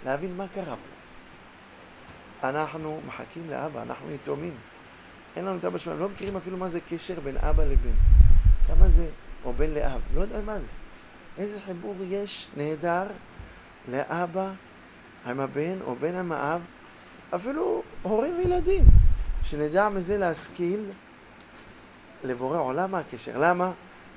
להבין מה קרה פה. אנחנו מחכים לאבא, אנחנו יתומים. אין לנו את אבא שלנו, לא מכירים אפילו מה זה קשר בין אבא לבן. כמה זה, או בן לאב, לא יודע מה זה. איזה חיבור יש נהדר לאבא עם הבן או בן עם האב, אפילו הורים וילדים. שנדע מזה להשכיל לבורא עולם הקשר. למה?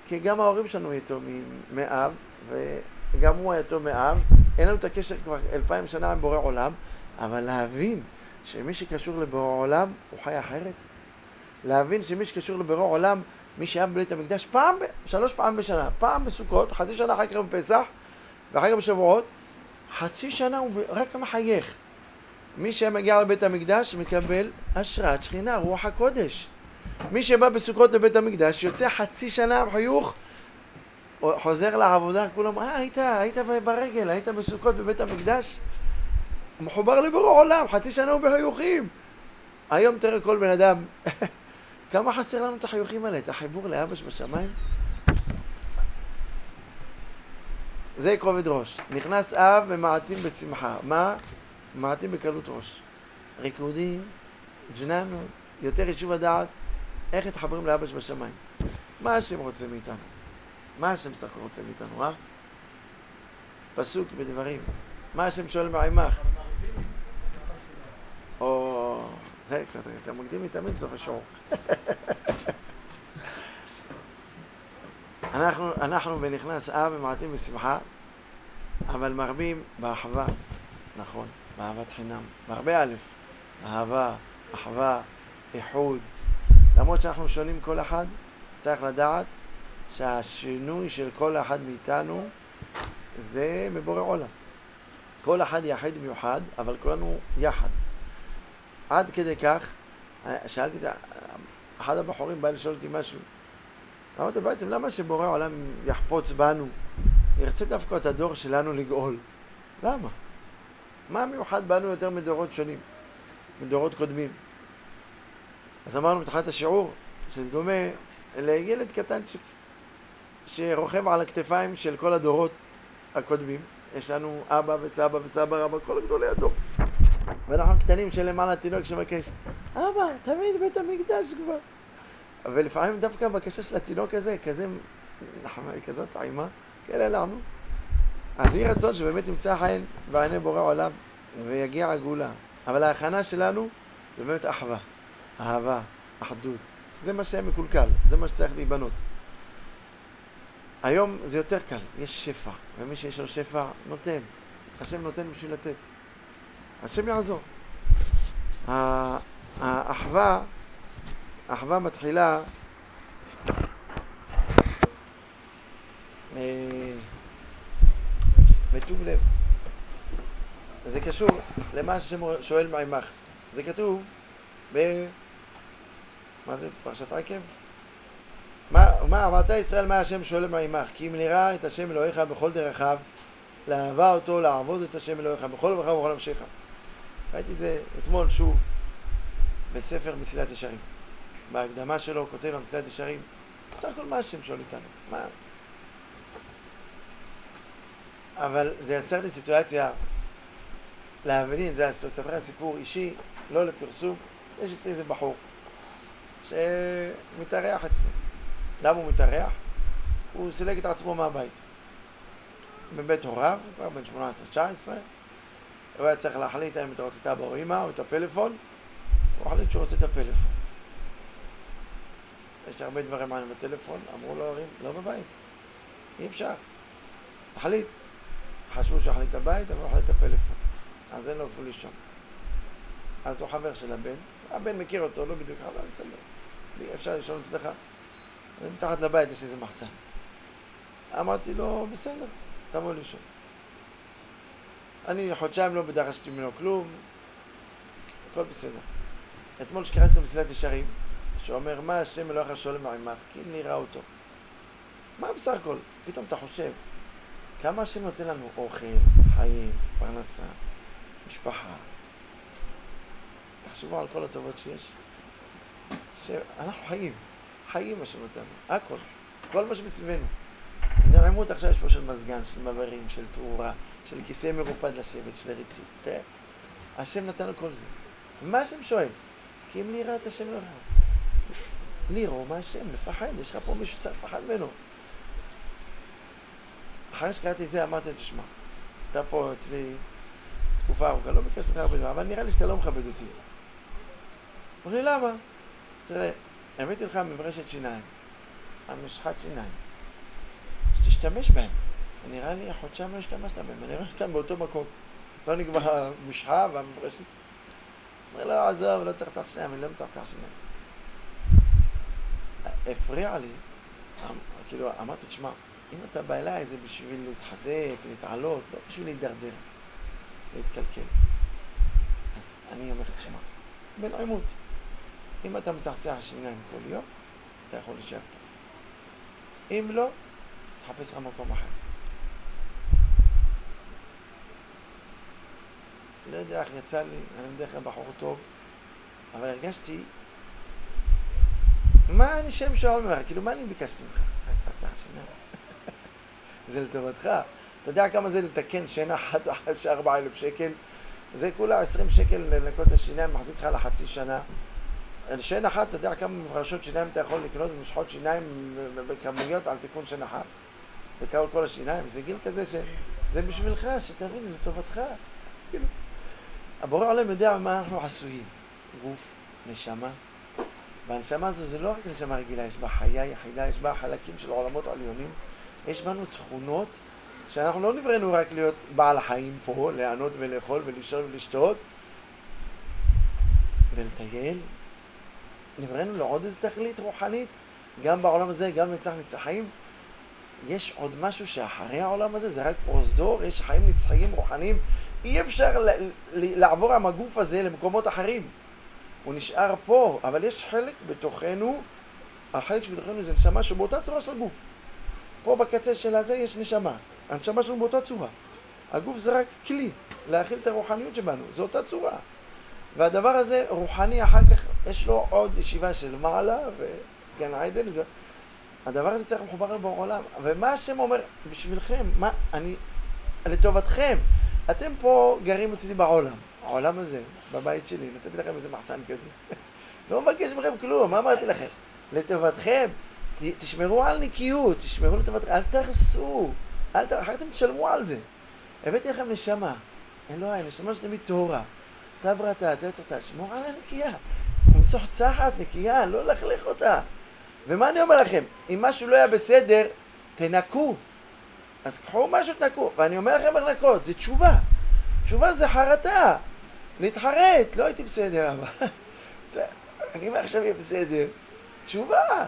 כי גם ההורים שלנו יתומים מאב, וגם הוא היתום מאב. אין לנו את הקשר כבר 2000 שנה עם בורא עולם, אבל להבין שמי שקשור לבורא עולם הוא חי אחרת. להבין שמי שקשור לבורא עולם מי שהיה בבית המקדש 3 פעם בשנה, פעם בסוכות, חצי שנה אחר כך בפסח, ואחר כך בשבועות, חצי שנה הוא רק מחייך. מי שמגיע לבית המקדש מקבל השראת שכינה, רוח הקודש. מי שבא בסוכות לבית המקדש יוצא חצי שנה חיוך, חוזר לעבודה, כולם, היית ברגל, היית בסוכות בבית המקדש? מחובר לבורא עולם, חצי שנה הוא בחיוכים. היום תראה כל בן אדם, כמה חסר לנו את החיוכים האלה, את החיבור לאבא שבשמיים? זה כובד ראש. נכנס אב ומעטים בשמחה. מה? מעטים בקלות ראש. ריקודים, ג'ננות, יותר יישוב הדעת, איך התחברים לאבא שבשמיים. מה השם רוצה מאיתנו? מה השם סך הכל רוצה מאיתנו, אה? פסוק בדברים. מה השם שואל מעימך? או... זה, אתה מקדים לי תמיד סוף השור. אנחנו בנכנס אב ומעטים בשמחה, אבל מרבים באחווה, נכון, באהבת חינם, בהרבה א', אהבה, אחווה, איחוד. למרות שאנחנו שונים כל אחד, צריך לדעת שהשינוי של כל אחד מאיתנו זה מבורא עולם. כל אחד יחיד מיוחד, אבל כולנו יחד. עד כדי כך, שאלתי את אחד הבחורים בא לשאול אותי משהו. אמרתי בעצם, למה שבורא עולם יחפוץ בנו? ירצה דווקא את הדור שלנו לגאול. למה? מה מיוחד בנו יותר מדורות שונים, מדורות קודמים? אז אמרנו בתחילת השיעור, שזה דומה לילד קטנצ'יק, שרוכב על הכתפיים של כל הדורות הקודמים. יש לנו אבא וסבא וסבא רבא, כל גדולי הדור. ואנחנו קטנים שלמעלה תינוק שמבקש, אבא, תביא את בית המקדש כבר. ולפעמים דווקא הבקשה של התינוק הזה, כזאת טעימה, כאלה לנו. אז יהי רצון שבאמת נמצא חן בעיני בורא עולם ויגיע הגאולה. אבל ההכנה שלנו זה באמת אחווה, אהבה, אחדות. זה מה שהיה מקולקל, זה מה שצריך להיבנות. היום זה יותר קל, יש שפע, ומי שיש לו שפע נותן. השם נותן בשביל לתת. השם יעזור. האחווה מתחילה בטוב לב. וזה קשור למה שהשם שואל מעימך. זה כתוב מה זה? פרשת עקב? מה אמרת ישראל מה השם שואל מעימך? כי אם נראה את השם אלוהיך בכל דרכיו, לאהבה אותו, לעבוד את השם אלוהיך בכל דרכיו ובכל נפשך. ראיתי את זה אתמול שוב בספר מסילת ישרים. בהקדמה שלו כותב המסילת ישרים, בסך הכל מה השם שואל איתנו? מה? אבל זה יצר לי סיטואציה להבין, זה ספר סיפור אישי, לא לפרסום. יש אצלי איזה בחור שמתארח אצלי. למה הוא מתארח? הוא סילק את עצמו מהבית. בבית הוריו, כבר בן 18-19, הוא היה צריך להחליט האם אתה רוצה את אבא או אמא או את הפלאפון, הוא החליט שהוא רוצה את הפלאפון. יש הרבה דברים מעניין בטלפון, אמרו לו הורים, לא בבית, אי אפשר. תחליט. חשבו שהוא החליט את הבית, אבל הוא החליט את הפלאפון. אז אין לו איפה לישון. אז הוא חבר של הבן מכיר אותו, לא בדיוק חבר, בסדר. אפשר לישון אצלך. אז מתחת לבית יש איזה מחסן. אמרתי לו, בסדר, תבוא לישון. אני חודשיים לא בדרשתי ממנו כלום, הכל בסדר. אתמול שקראתי את מסילת ישרים, שאומר, מה השם אלוהיך שואל מעימך? כי אם נראה אותו. מה בסך הכל? פתאום אתה חושב, כמה השם נותן לנו אוכל, חיים, פרנסה, משפחה. תחשבו על כל הטובות שיש. שאנחנו חיים השם נותן לנו, הכל. כל מה שמסביבנו. נעימות עכשיו יש פה של מזגן, של מעברים, של תאורה, של כיסא מרופד לשבת, של ריצוף. תראה, השם נתן לו כל זה. מה השם שואל? כי אם נראה את השם לא רע. לירו, מה השם? לפחד, יש לך פה מישהו שצריך לפחד ממנו. אחרי שקראתי את זה אמרתי, תשמע, אתה פה אצלי תקופה ארוכה, לא ביקש לך הרבה דבר, אבל נראה לי שאתה לא מכבד אותי. אמר לי, למה? תראה, הבאתי לך מברשת שיניים, המשחת שיניים, שתשתמש בהם. נראה לי החודשיים לא השתמשת בהם, אני רואה אותם באותו מקום. לא נקבע המשחה והמברשת. אומר, לא, עזוב, לא צריך שיניים, אני לא מצחצח שיניים. הפריע לי, כאילו אמרתי, תשמע, אם אתה בא אליי זה בשביל להתחזק, להתעלות, לא בשביל להידרדר, להתקלקל. אז אני אומר, תשמע, בנעימות, אם אתה מצחצח השיניים כל יום, אתה יכול להישאר כאן. אם לא, תחפש לך מקום אחר. לא יודע איך יצא לי, אני בדרך כלל בחור טוב, אבל הרגשתי, מה אני שם שואל ממך? כאילו, מה אני ביקשתי ממך? רק תחצח השיניים. זה לטובתך. אתה יודע כמה זה לתקן שינה אחת 4,000 שקל? זה כולה 20 שקל לנקות את השיניים, מחזיק לך לחצי שנה. שינה אחת, אתה יודע כמה מברשות שיניים אתה יכול לקנות ומשחות שיניים בכמויות על תיקון שינה אחת? וכל השיניים, זה גיל כזה שזה בשבילך, שתבין, לטובתך. הבורא עולם יודע מה אנחנו עשויים. גוף, נשמה. והנשמה הזו זה לא רק נשמה רגילה, יש בה חיה יחידה, יש בה חלקים של עולמות עליונים. יש בנו תכונות שאנחנו לא נבראנו רק להיות בעל החיים פה, לענות ולאכול ולישון ולשתות ולטייל. נבראנו לעוד איזו תכלית רוחנית, גם בעולם הזה, גם נצח נצחים. יש עוד משהו שאחרי העולם הזה, זה רק פרוזדור, יש חיים נצחיים רוחניים. אי אפשר לעבור עם הגוף הזה למקומות אחרים. הוא נשאר פה, אבל יש חלק בתוכנו, החלק שבתוכנו זה נשמה שבאותה צורה של גוף. פה בקצה של הזה יש נשמה. הנשמה שלנו באותה צורה. הגוף זה רק כלי להכיל את הרוחניות שבנו, זו אותה צורה. והדבר הזה רוחני, אחר כך יש לו עוד ישיבה של מעלה וגן עדן. הדבר הזה צריך מחובר בעולם. ומה השם אומר בשבילכם, מה אני, לטובתכם, אתם פה גרים אצלי בעולם, העולם הזה, בבית שלי, נתתי לכם איזה מחסן כזה. לא מבקש מכם כלום, מה אמרתי לכם? לטובתכם, תשמרו על נקיות, תשמרו לטובתכם, אל תרסו, אחר אתם תשלמו על זה. הבאתי לכם נשמה, אלוהי, נשמה שתמיד טהורה, תברתה, תלצתה, שמור על הנקייה, מצוחצחת נקייה, לא לחלך אותה. ומה אני אומר לכם? אם משהו לא היה בסדר, תנקו. אז קחו משהו תנקו. ואני אומר לכם לנקות, זה תשובה. תשובה זה חרטה. להתחרט, לא הייתי בסדר, אבל אני אומר עכשיו יהיה בסדר. תשובה.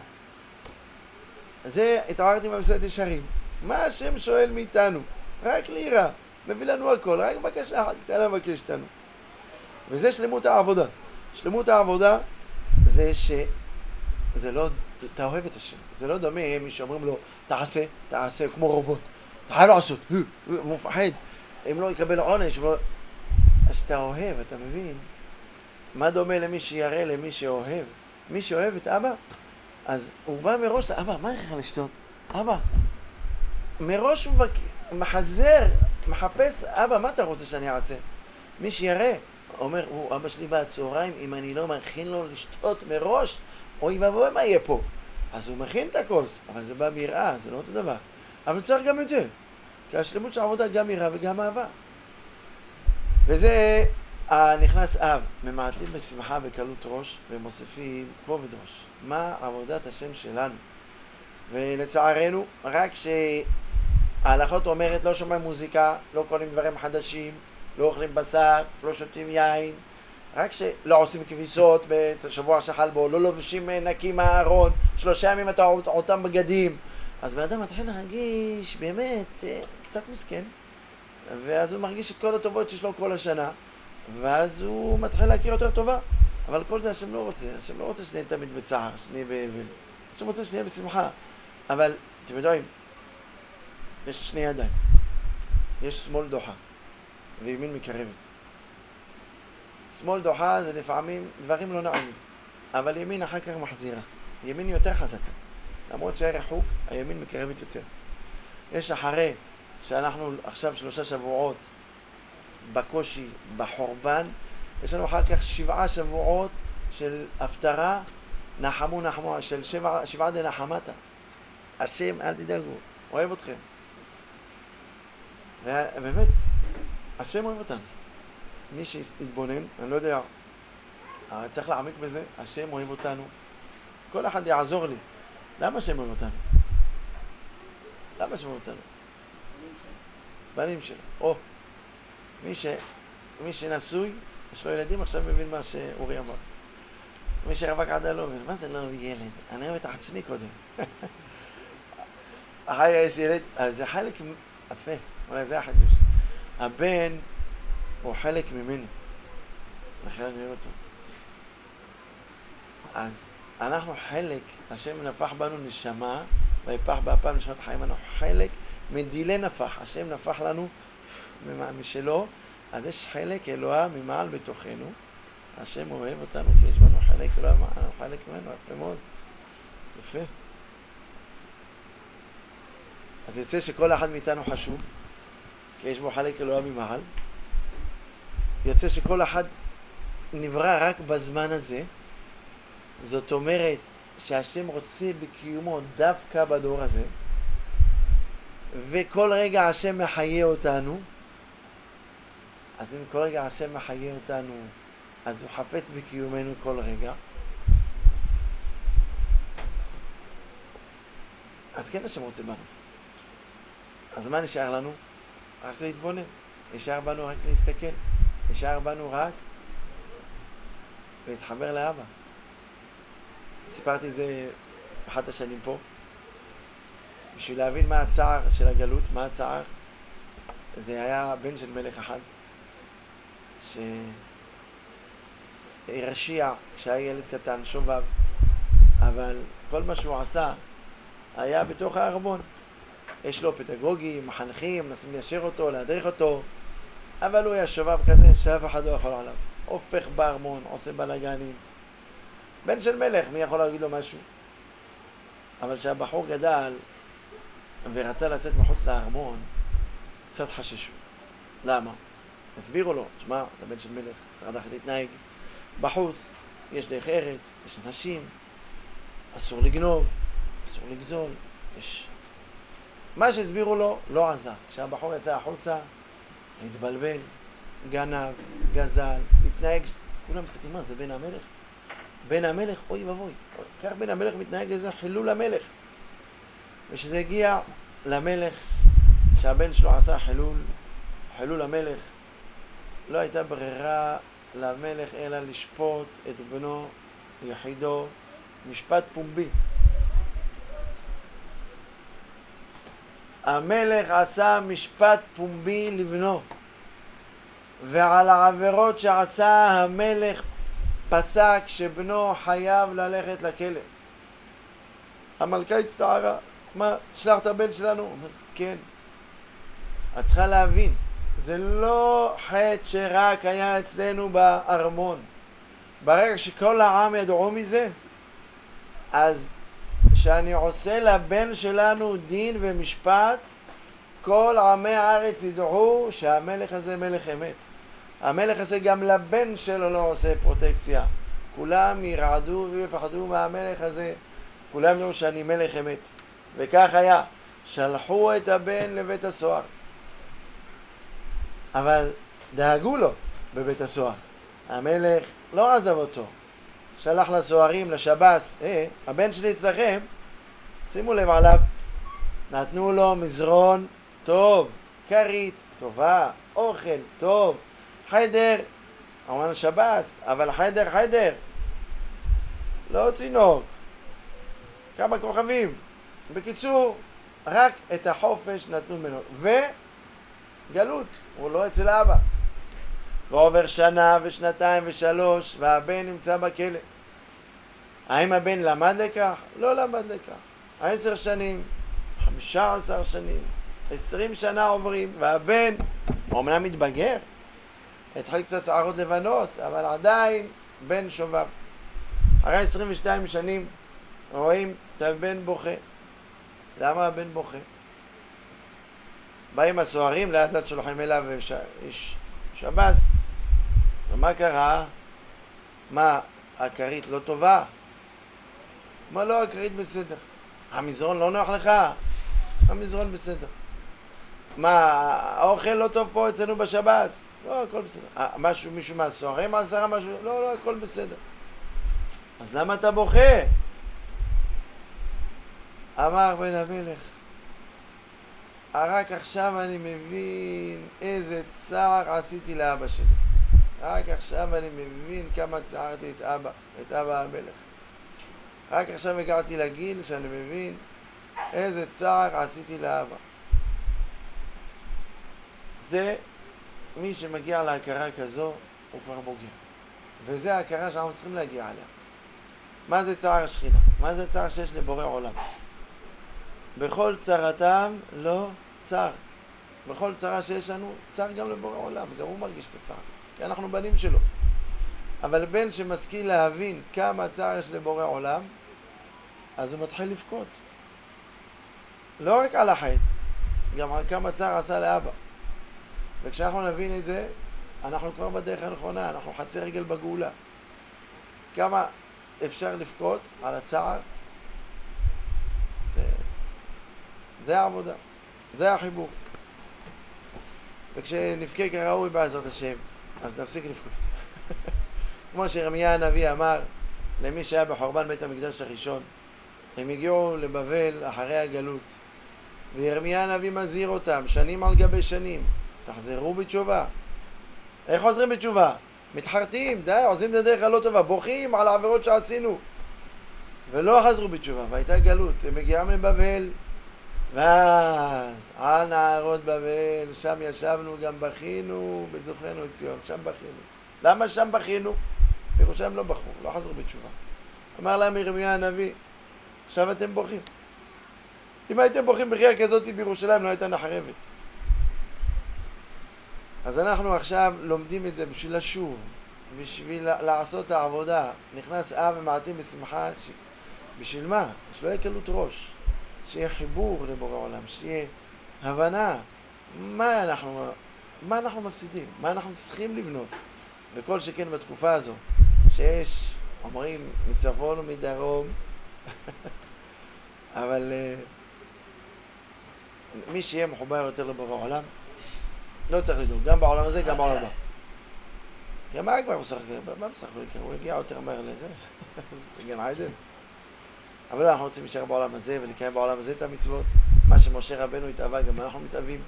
זה התעוררתי במסעד ישרים. מה השם שואל מאיתנו? רק לירה. מביא לנו הכל, רק בקשה אחת קטנה מבקש אותנו. וזה שלמות העבודה. שלמות העבודה זה זה לא, אתה אוהב את השם. זה לא דומה מי שאומרים לו, תעשה, כמו רובוט. אתה חייב לעשות, הוא מפחד. אם לא יקבל עונש, אז אתה אוהב, אתה מבין? מה דומה למי שיראה למי שאוהב? מי שאוהב את אבא, אז הוא בא מראש, אבא, מה איך לשתות? אבא, מראש מחזר, מחפש, אבא, מה אתה רוצה שאני אעשה? מי שיראה, אומר, אבא שלי בצהריים, אם אני לא מכין לו לשתות מראש, אוי ואבוי מה יהיה פה? אז הוא מכין את הכוס, אבל זה בא מיראה, זה לא אותו דבר. אבל צריך גם את זה, כי השלמות של העבודה גם מיראה וגם אהבה. וזה נכנס אב, ממעטים בשמחה בקלות ראש ומוסיפים כובד ראש. מה עבודת השם שלנו? ולצערנו, רק שההלכות אומרת לא שומעים מוזיקה, לא קוראים דברים חדשים, לא אוכלים בשר, לא שותים יין, רק שלא עושים כביסות בשבוע שחל בו, לא לובשים נקים מהארון, 3 ימים אתה אותם בגדים. אז בן אדם מתחיל להרגיש באמת קצת מסכן, ואז הוא מרגיש את כל הטובות שיש לו כל השנה, ואז הוא מתחיל להכיר יותר טובה. אבל כל זה השם לא רוצה, השם לא רוצה שנהיה תמיד בצער, שנהיה באבל. השם רוצה שנהיה בשמחה. אבל אתם יודעים, יש 2 ידיים, יש שמאל דוחה וימין מקרבת. שמאל דוחה זה לפעמים דברים לא נעמים, אבל ימין אחר כך מחזירה. ימין יותר חזקה, למרות שהרחוק, הימין מקרבת יותר. יש אחרי שאנחנו עכשיו 3 שבועות בקושי, בחורבן, יש לנו אחר כך 7 שבועות של הפטרה, נחמו, של 7 דנחמתה. השם, אל תדאגו, אוהב אתכם. ובאמת, השם אוהב אותנו. מי שיתבונן, אני לא יודע, צריך להעמיק בזה, השם אוהב אותנו. כל אחד יעזור לי. למה השם אוהב אותנו? למה השם אוהב אותנו? בנים שלו. מי שנשוי, יש לו ילדים, עכשיו מבין מה שאורי אמר. מי שרווק עדיין לא מבין, מה זה לא מביא ילד? אני אוהב את עצמי קודם. אחר יש ילד, אז זה חלק יפה, אולי זה החידוש. הבן הוא חלק ממני, לכן אני אוהב אותו. אז אנחנו חלק, השם נפח בנו נשמה, ויפח באפם נשמת חיים, אנחנו חלק מדילי נפח, השם נפח לנו משלו, אז יש חלק אלוה ממעל בתוכנו, השם אוהב אותנו כי יש בנו חלק אלוה ממעל, חלק ממנו, יפה מאוד, יפה. אז יוצא שכל אחד מאיתנו חשוב, כי יש בו חלק אלוה ממעל, יוצא שכל אחד נברא רק בזמן הזה, זאת אומרת שהשם רוצה בקיומו דווקא בדור הזה, וכל רגע השם מחיה אותנו, אז אם כל רגע השם מחיה אותנו, אז הוא חפץ בקיומנו כל רגע. אז כן השם רוצה בנו. אז מה נשאר לנו? רק להתבונן. נשאר בנו רק להסתכל. נשאר בנו רק להתחבר לאבא. סיפרתי את זה אחת השנים פה. בשביל להבין מה הצער של הגלות, מה הצער, זה היה בן של מלך אחד. שהרשיע כשהיה ילד קטן, שובב, אבל כל מה שהוא עשה היה בתוך הארמון. יש לו פדגוגים, מחנכים, מנסים ליישר אותו, להדריך אותו, אבל הוא היה שובב כזה שאף אחד לא יכול עליו. הופך בארמון, עושה בלגנים. בן של מלך, מי יכול להגיד לו משהו? אבל כשהבחור גדל ורצה לצאת מחוץ לארמון, קצת חששו. למה? הסבירו לו, שמע, אתה בן של מלך, צריך לדעת להתנהג. בחוץ יש דרך ארץ, יש אנשים, אסור לגנוב, אסור לגזול, יש... מה שהסבירו לו לא עזר. כשהבחור יצא החוצה, התבלבל, גנב, גזל, התנהג, כולם מסתכלים, מה, זה בן המלך? בן המלך, אוי ובוי, כך בן המלך מתנהג איזה חילול המלך. ושזה הגיע למלך, שהבן שלו עשה חילול המלך, לא הייתה ברירה למלך אלא לשפוט את בנו יחידו, משפט פומבי. המלך עשה משפט פומבי לבנו, ועל העבירות שעשה המלך פסק שבנו חייב ללכת לכלא. המלכה הצטערה, מה, תשלח את הבן שלנו? הוא אומר, כן. את צריכה להבין, זה לא חטא שרק היה אצלנו בארמון. ברגע שכל העם ידעו מזה, אז שאני עושה לבן שלנו דין ומשפט, כל עמי הארץ ידעו שהמלך הזה מלך אמת. המלך הזה גם לבן שלו לא עושה פרוטקציה. כולם ירעדו ויפחדו מהמלך הזה. כולם ידעו שאני מלך אמת. וכך היה. שלחו את הבן לבית הסוהר. אבל דאגו לו בבית הסוהר. המלך לא עזב אותו. שלח לסוהרים, לשב"ס, הבן שלי אצלכם, שימו לב עליו. נתנו לו מזרון טוב, כרית טובה, אוכל טוב, חדר, אמרנו שב"ס, אבל חדר, לא צינוק, כמה כוכבים. בקיצור, רק את החופש נתנו ממנו, וגלות, הוא לא אצל אבא. ועובר שנה ושנתיים ושלוש, והבן נמצא בכלא. האם הבן למד לכך? לא למד לכך. 10 שנים, 15 שנים, 20 שנה עוברים, והבן אומנם מתבגר, התחיל קצת שערות לבנות, אבל עדיין בן שובב. אחרי 22 שנים רואים את הבן בוכה. למה הבן בוכה? באים הסוהרים, לאט לאט שולחים אליו איש שב"ס. ומה קרה? מה, הכרית לא טובה? מה לא, הכרית בסדר. המזרון לא נוח לך? המזרון בסדר. מה, האוכל לא טוב פה אצלנו בשב"ס? לא, הכל בסדר. מישהו מהסוהרים עשה משהו? לא, הכל בסדר. אז למה אתה בוכה? אמר בן המלך, רק עכשיו אני מבין איזה צער עשיתי לאבא שלי. רק עכשיו אני מבין כמה צערתי את אבא המלך. רק עכשיו הגעתי לגיל שאני מבין איזה צער עשיתי לאבא. זה, מי שמגיע להכרה כזו, הוא כבר בוגר. וזה ההכרה שאנחנו צריכים להגיע אליה. מה זה צער השכינה? מה זה צער שיש לבורא עולם? בכל צרתם לא צר. בכל צרה שיש לנו, צר גם לבורא עולם. גם הוא מרגיש את הצער. כי אנחנו בנים שלו. אבל בן שמשכיל להבין כמה צער יש לבורא עולם, אז הוא מתחיל לבכות. לא רק על החטא, גם על כמה צער עשה לאבא. וכשאנחנו נבין את זה, אנחנו כבר בדרך הנכונה, אנחנו חצי רגל בגאולה. כמה אפשר לבכות על הצער? זה העבודה, זה החיבור. וכשנבכה כראוי בעזרת השם, אז נפסיק לבכות. כמו שירמיה הנביא אמר למי שהיה בחורבן בית המקדש הראשון, הם הגיעו לבבל אחרי הגלות, וירמיה הנביא מזהיר אותם שנים על גבי שנים, תחזרו בתשובה. איך חוזרים בתשובה? מתחרטים, די, עוזבים את הדרך הלא טובה, בוכים על העבירות שעשינו, ולא חזרו בתשובה, והייתה גלות. הם מגיעים לבבל, ואז על נהרות בבל, שם ישבנו, גם בכינו בזוכרנו את ציון, שם בכינו. למה שם בכינו? בירושלים לא בכו, לא חזרו בתשובה. אמר להם ירמיה הנביא, עכשיו אתם בוכים. אם הייתם בוכים בחייה כזאת בירושלים, לא הייתה נחרבת. אז אנחנו עכשיו לומדים את זה בשביל לשוב, בשביל לעשות את העבודה. נכנס אב ומעטים בשמחה, בשביל מה? שלא יהיה קלות ראש, שיהיה חיבור לבורא עולם, שיהיה הבנה מה אנחנו מפסידים, מה אנחנו צריכים לבנות. וכל שכן בתקופה הזו, שיש, אומרים, מצפון ומדרום, אבל מי שיהיה מחובר יותר לבורא עולם, לא צריך לדאוג, גם בעולם הזה, גם בעולם הבא. גם מה כבר הוא שחק? מה משחק? הוא הגיע יותר מהר לזה, זה גן עדן. אבל אנחנו רוצים להישאר בעולם הזה ולקיים בעולם הזה את המצוות. מה שמשה רבנו התאווה, גם אנחנו מתאווים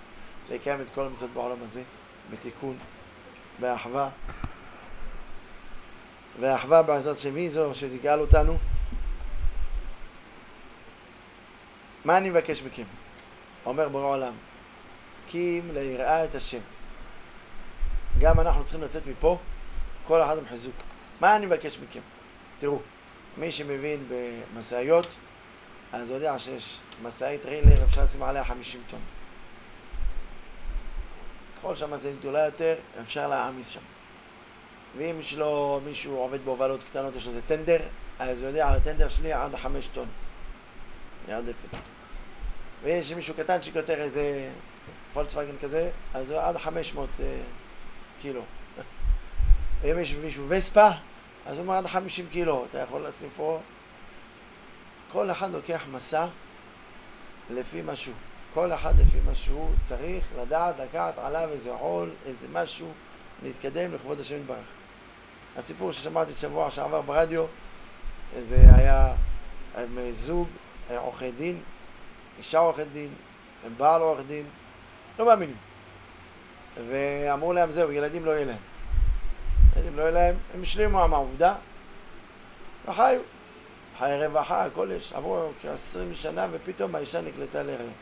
לקיים את כל המצוות בעולם הזה, בתיקון, באחווה. והאחווה בעזרת שמי זו שתגאל אותנו. מה אני מבקש מכם? אומר בורא עולם, קים ליראה את השם. גם אנחנו צריכים לצאת מפה, כל אחד עם חיזוק. מה אני מבקש מכם? תראו, מי שמבין במסעיות, אז יודע שיש מסעית טריילר, אפשר לשים עליה 50 טון. ככל שהמסעית גדולה יותר, אפשר להעמיס שם. ואם יש לו מישהו עובד בהובלות קטנות, יש לו זה טנדר, אז הוא יודע על הטנדר שלי עד 5 טון. ירד אפס. ויש מישהו קטן שכותר איזה פולקסווגן כזה, אז הוא עד 500 קילו. ואם יש מישהו וספה, אז הוא אומר עד 50 קילו. אתה יכול לשים פה. כל אחד לוקח מסע לפי משהו. כל אחד לפי משהו צריך לדעת, לקחת עליו איזה עול, איזה משהו, להתקדם לכבוד השם יתברך. הסיפור ששמעתי שבוע שעבר ברדיו, זה היה זוג עורכי דין, אישה עורכי דין, בעל עורך דין, לא מאמינים. ואמרו להם זהו, ילדים לא יהיה להם. ילדים לא יהיה להם, הם השלימו עם העובדה, וחיו. חיי רווחה, הכל יש. עברו כ-20 שנה ופתאום האישה נקלטה להיריון.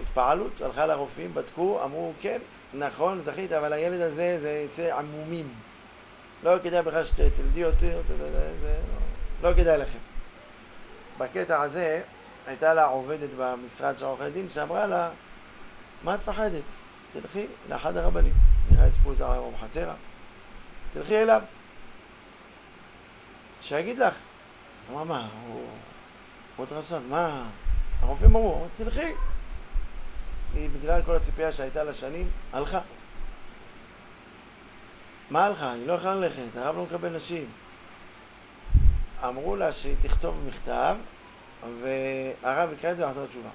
והתפעלות, הלכה לרופאים, בדקו, אמרו כן, נכון, זכית, אבל הילד הזה זה יצא עמומים. לא כדאי בכלל שתלדי יותר, לא כדאי לכם. בקטע הזה הייתה לה עובדת במשרד של עורכי דין שאמרה לה, מה את פחדת? תלכי לאחד הרבנים. נראה סיפור זה עליו בחצרה. תלכי אליו. שיגיד לך. אמרה מה? הוא עוד רצון. מה? הרופאים אמרו, תלכי. היא בגלל כל הציפייה שהייתה לה שנים, הלכה. מה הלכה? היא לא יכולה ללכת, הרב לא מקבל נשים. אמרו לה שהיא תכתוב מכתב, והרב יקרא את זה ועזרה תשובה.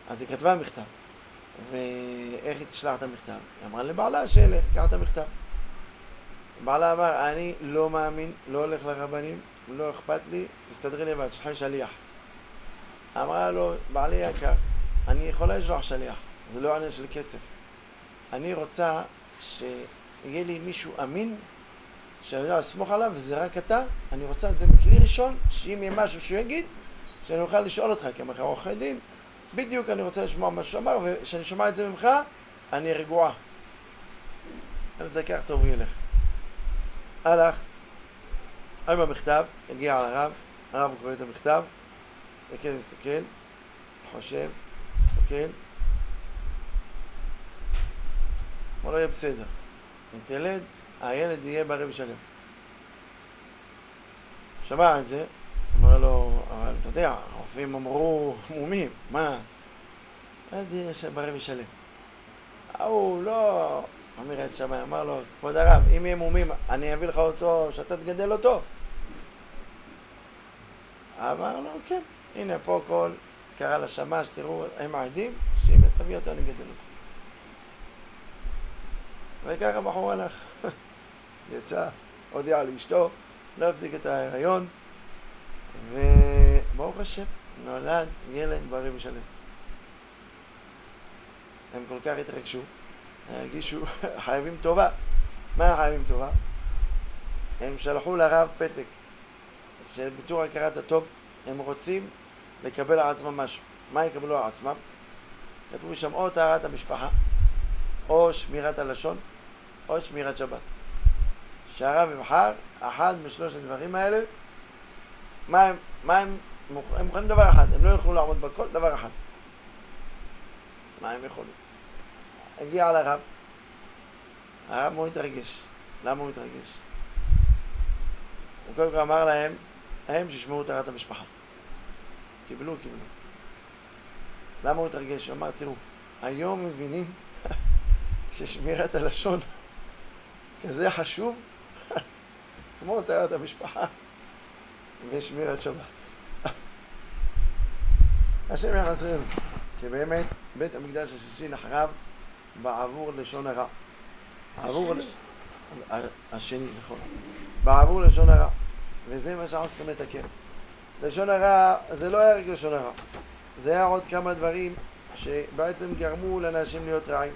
אז היא כתבה מכתב. ואיך היא תשלח את המכתב? היא אמרה לבעלה שילך, קרא את המכתב. בעלה אמר, אני לא מאמין, לא הולך לרבנים, לא אכפת לי, תסתדרי לבד, שחי שליח. אמרה לו, בעלי יקר, אני יכולה לשלוח שליח, זה לא עניין של כסף. אני רוצה שיהיה לי מישהו אמין, שאני יודע לסמוך עליו, וזה רק אתה. אני רוצה את זה בכלי ראשון, שאם יהיה משהו שהוא יגיד, שאני אוכל לשאול אותך, כי מחר עורכי דין, בדיוק אני רוצה לשמוע מה שאמר, וכשאני שומע את זה ממך, אני רגועה. אם זה כך טוב ילך. הלך, עם המכתב, הגיע על הרב, הרב קורא את המכתב, מסתכל, חושב, מסתכל, אמר לו יהיה בסדר. נתלד, הילד יהיה בריא ושלם. שמע את זה, אמר לו, אבל אתה יודע, הרופאים אמרו מומים, מה? הילד יהיה בריא ושלם. הוא לא... אמיר את שמי, אמר לו, כבוד הרב, אם יהיה מומים, אני אביא לך אותו, שאתה תגדל אותו. אמר לו, כן, הנה פה כל, קרא לשמש, תראו, הם העדים, שאם תביא אותו, אני אגדל אותו. וככה בחור הלך, יצא, הודיע לאשתו, לא הפסיק את ההיריון, וברוך השם, נולד ילד בריא ושלם. הם כל כך התרגשו, הרגישו חייבים טובה. מה חייבים טובה? הם שלחו לרב פתק של ביטור הכרת הטוב. הם רוצים לקבל על עצמם משהו. מה יקבלו על עצמם? כתבו שם או טהרת המשפחה, או שמירת הלשון, או שמירת שבת. שהרב יבחר אחד משלושת הדברים האלה. הם מוכנים דבר אחד, הם לא יוכלו לעמוד בכל דבר אחד. מה הם יכולים? הגיע לרב, הרב מאוד התרגש. למה הוא התרגש? הוא קודם כל אמר להם, הם שישמעו טהרת המשפחה. קיבלו. למה הוא התרגש? הוא אמר, תראו, היום מבינים ששמירת הלשון כזה חשוב, כמו טהרת המשפחה ושמירת שבת. השם יחזרנו, כי באמת בית המקדש השישי נחרב בעבור לשון הרע. השני, נכון. בעבור לשון הרע. וזה מה שאנחנו צריכים לתקן. לשון הרע, זה לא היה רק לשון הרע. זה היה עוד כמה דברים שבעצם גרמו לאנשים להיות רעים.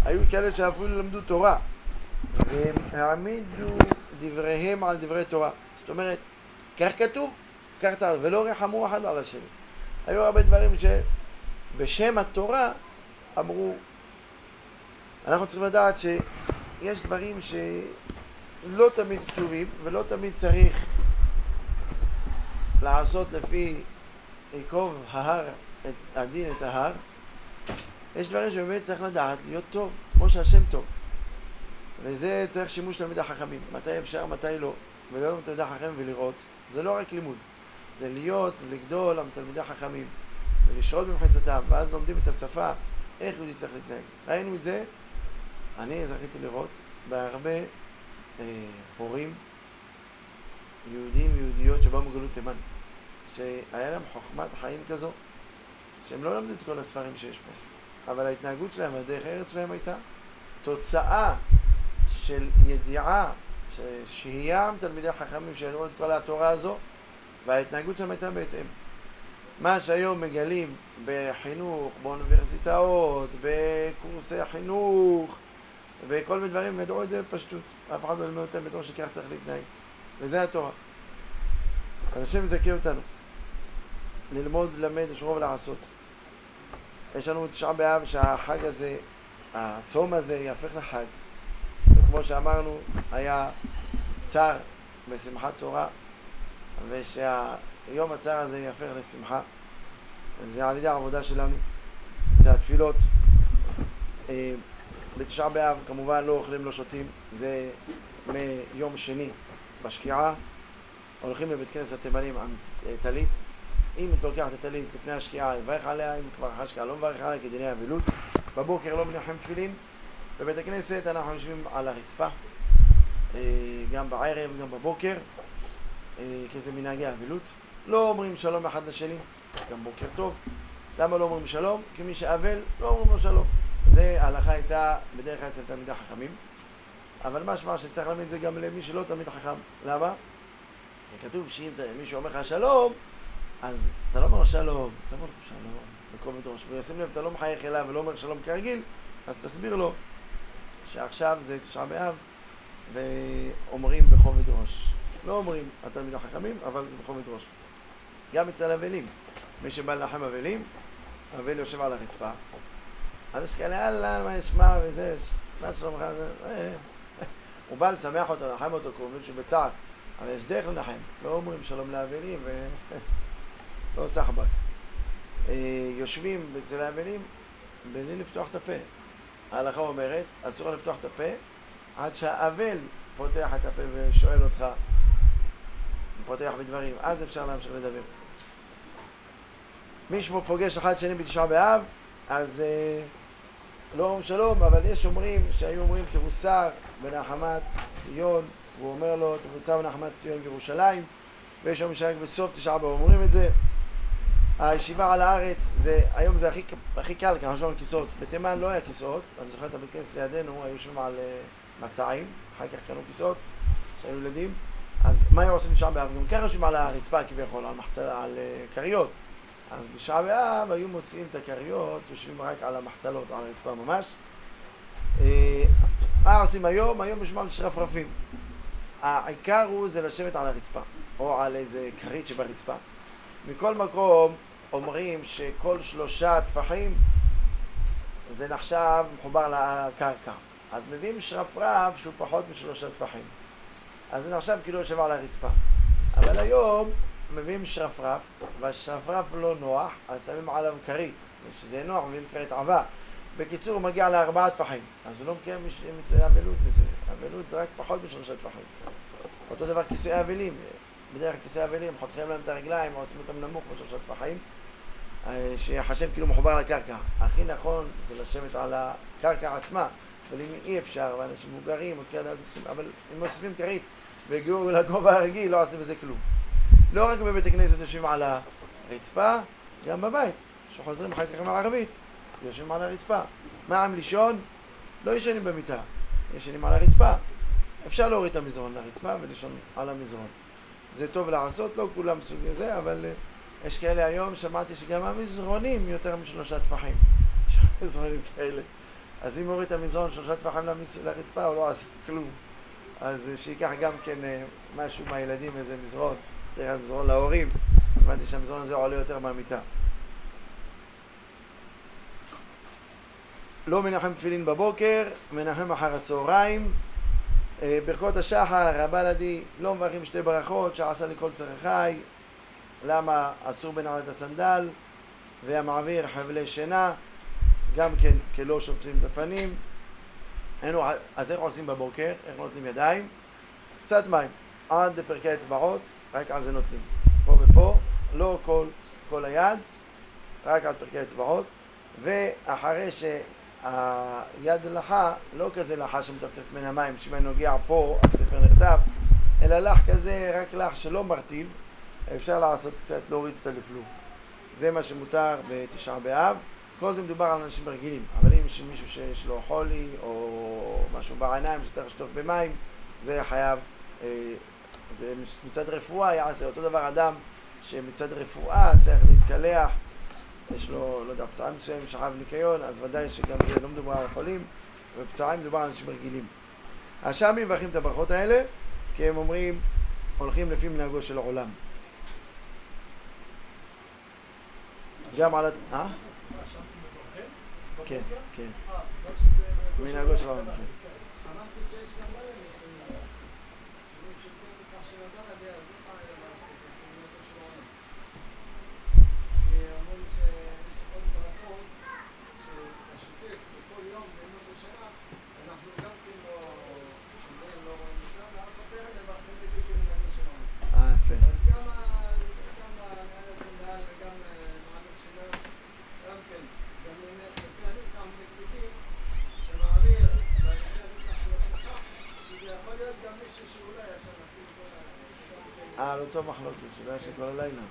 היו כאלה שאפילו למדו תורה, והם העמידו דבריהם על דברי תורה. זאת אומרת, כך כתוב, כך צריך, ולא רחמו אחד על השני. היו הרבה דברים שבשם התורה אמרו, אנחנו צריכים לדעת שיש דברים שלא תמיד כתובים, ולא תמיד צריך לעשות לפי עיקוב ההר, הדין את ההר. יש דברים שבאמת צריך לדעת להיות טוב, כמו שהשם טוב. וזה צריך שימוש תלמידי חכמים. מתי אפשר, מתי לא. ולא תלמידי חכמים ולראות. זה לא רק לימוד. זה להיות ולגדול עם תלמידי חכמים. ולשרות במחצתם. ואז לומדים את השפה, איך יהודי צריך להתנהג. ראינו את זה, אני זכיתי לראות בהרבה הורים יהודים ויהודיות שבאו מגלות תימן. שהיה להם חוכמת חיים כזו, שהם לא למדו את כל הספרים שיש פה. אבל ההתנהגות שלהם, הדרך הארץ שלהם הייתה תוצאה של ידיעה, שהייה עם תלמידי חכמים שידעו את כל התורה הזו, וההתנהגות שלהם הייתה בהתאם. מה שהיום מגלים בחינוך, באוניברסיטאות, בקורסי החינוך, וכל מיני דברים, ידעו את זה פשטות. אף אחד לא ללמד אותם בדור שכך צריך להתנהג. וזה התורה. אז השם יזכה אותנו. ללמוד, ללמד, לשרוב ולעשות. יש לנו תשעה באב שהחג הזה, הצום הזה יהפך לחג. וכמו שאמרנו, היה צער בשמחת תורה, ושהיום הצער הזה יהפך לשמחה. זה על ידי העבודה שלנו, זה התפילות. בתשעה באב כמובן לא אוכלים, לא שותים, זה מיום שני בשקיעה. הולכים לבית כנסת התימנים עם טלית. אם אתה לוקח את הטלית לפני השקיעה, יברך עליה, אם כבר אחרי השקיעה לא מברך עליה כדיני אבלות. בבוקר לא מנחם תפילין. בבית הכנסת אנחנו יושבים על הרצפה, גם בערב, גם בבוקר, כזה מנהגי אבלות. לא אומרים שלום אחד לשני, גם בוקר טוב. למה לא אומרים שלום? כי מי שאבל לא אומרים לו שלום. זה ההלכה הייתה בדרך כלל אצל תלמידי חכמים, אבל משמע שצריך להבין את זה גם למי שלא תלמיד חכם. למה? כי כתוב שאם מישהו אומר לך שלום, אז אתה לא אומר שלום, אתה אומר שלום, בקום ודרוש, וישים לב, אתה לא מחייך אליו ולא אומר שלום כרגיל, אז תסביר לו שעכשיו זה תשעה באב ואומרים בכובד ראש. לא אומרים התלמידי החכמים, אבל זה בכובד ראש. גם אצל אבלים, מי שבא לנחם אבלים, האבל יושב על הרצפה, אז יש כאלה, יאללה, מה ישמע וזה, מה שלומך, הוא בא לשמח אותו, לנחם אותו, כמו מישהו בצער, אבל יש דרך לנחם, לא אומרים שלום לאבלים ולא סחבק. יושבים אצל האבלים בלי לפתוח את הפה. ההלכה אומרת, אסור לפתוח את הפה עד שהאבל פותח את הפה ושואל אותך, פותח בדברים, אז אפשר להמשיך לדבר. מישהו פוגש אחד שני בתשעה באב, אז לא אומרים שלום, אבל יש אומרים שהיו אומרים תבוסר בנחמת ציון, והוא אומר לו תבוסר בנחמת ציון בירושלים, ויש אומרים שרק בסוף תשעה באב אומרים את זה. הישיבה על הארץ, היום זה הכי קל, כי אנחנו שומעים כיסאות. בתימן לא היה כיסאות, אני זוכר את הבית כנסת לידינו, היו שם על מצעים, אחר כך קנו כיסאות, שהיו ילדים. אז מה היו עושים בתשעה באב? גם ככה יושבים על הרצפה כביכול, על קריות. אז בתשעה באב היו מוציאים את הקריות, יושבים רק על המחצלות, על הרצפה ממש. מה עושים היום? היום יושבים על שרפרפים. העיקר הוא זה לשבת על הרצפה, או על איזה כרית שברצפה. מכל מקום אומרים שכל 3 טפחים זה נחשב מחובר לקרקע. אז מביאים שרפרף שהוא פחות מ3 טפחים. אז זה נחשב כאילו יושב על הרצפה. אבל היום מביאים שרפרף, והשרפרף לא נוח, אז שמים עליו כרית. כשזה נוח, מביאים כרית עבה. בקיצור, הוא מגיע ל4 טפחים. אז הוא לא מקיים מצויה אבלות מזה. אבלות זה רק פחות מ3 טפחים. אותו דבר כיסאי אבלים. בדרך כלל כיסאי אבלים, חותכים להם את הרגליים, עושים אותם נמוך ב3 טפחים, שיחשב כאילו מחובר לקרקע. הכי נכון זה לשבת על הקרקע עצמה, אבל אם אי אפשר, ואנשים מבוגרים, אבל אם מוסיפים כרית והגיעו לגובה הרגיל, לא עושים בזה כלום. לא רק בבית הכנסת יושבים על הרצפה, גם בבית. שחוזרים אחר כך מהערבית, יושבים על הרצפה. מה עם לישון? לא ישנים במיטה, ישנים על הרצפה. אפשר להוריד את המזרון לרצפה ולישון על המזרון. זה טוב לעשות, לא כולם סוג הזה, אבל יש כאלה היום, שמעתי שגם המזרונים יותר מ3 טפחים. יש מזרונים כאלה. אז אם הוריד את המזרון 3 טפחים לרצפה, הוא לא עשה כלום. אז שיקח גם כן משהו מהילדים, איזה מזרון, דרך מזרון להורים. שמעתי שהמזרון הזה עולה יותר מהמיטה. לא מנחם תפילין בבוקר, מנחם אחר הצהריים. ברכות השחר, הבלדי, לא מברכים 2 ברכות, שעשה לי כל צרכי. למה? אסור בנעל את הסנדל, והמעביר חבלי שינה, גם כן כלא שופטים את הפנים. אז איך עושים בבוקר? איך נותנים ידיים? קצת מים, עד לפרקי האצבעות, רק על זה נותנים. פה ופה, לא כל היד, רק על פרקי האצבעות. ואחרי היד לחה, לא כזה לחה שמטפטף מן המים, שאם אני נוגע פה, הספר נרטב, אלא לח כזה, רק לח שלא מרטיב, אפשר לעשות קצת, להוריד את הלפלוף. זה מה שמותר בתשעה באב. כל זה מדובר על אנשים רגילים, אבל אם יש מישהו שיש לו חולי, או משהו בעיניים שצריך לשטוף במים, זה חייב, זה מצד רפואה יעשה. אותו דבר אדם שמצד רפואה צריך להתקלח, יש לו, לא יודע, פצעה מסוים שחייב ניקיון, אז ודאי שגם זה לא מדובר על חולים, ופצעים מדובר על אנשים רגילים. השאמים מברכים את הברכות האלה, כי הם אומרים, הולכים לפי מנהגו של העולם. גם על כן, כן. מנהגו של העולם, כן. אמרתי שיש גם בלם שאומרים שכל מסך של הבלד היה זה מה היה מנהגו של העולם. אמרו לי שכל ברכות שהשוטף בכל יום במנהגו שלה, אנחנו גם כן לא שומרים, לא רואים אותם, ואף הפרק מברכים את זה כמנהגו של העולם. יפה. אז גם נעל הצנדל וגם מעלה שלה, גם כן, גם לפי הניסח מקליטים שמעביר ולפי הניסח של המנחה, שזה יכול להיות גם מישהו שאולי ישן אפילו כל על אותו מחלוקת, שלא ישן כל הלילה.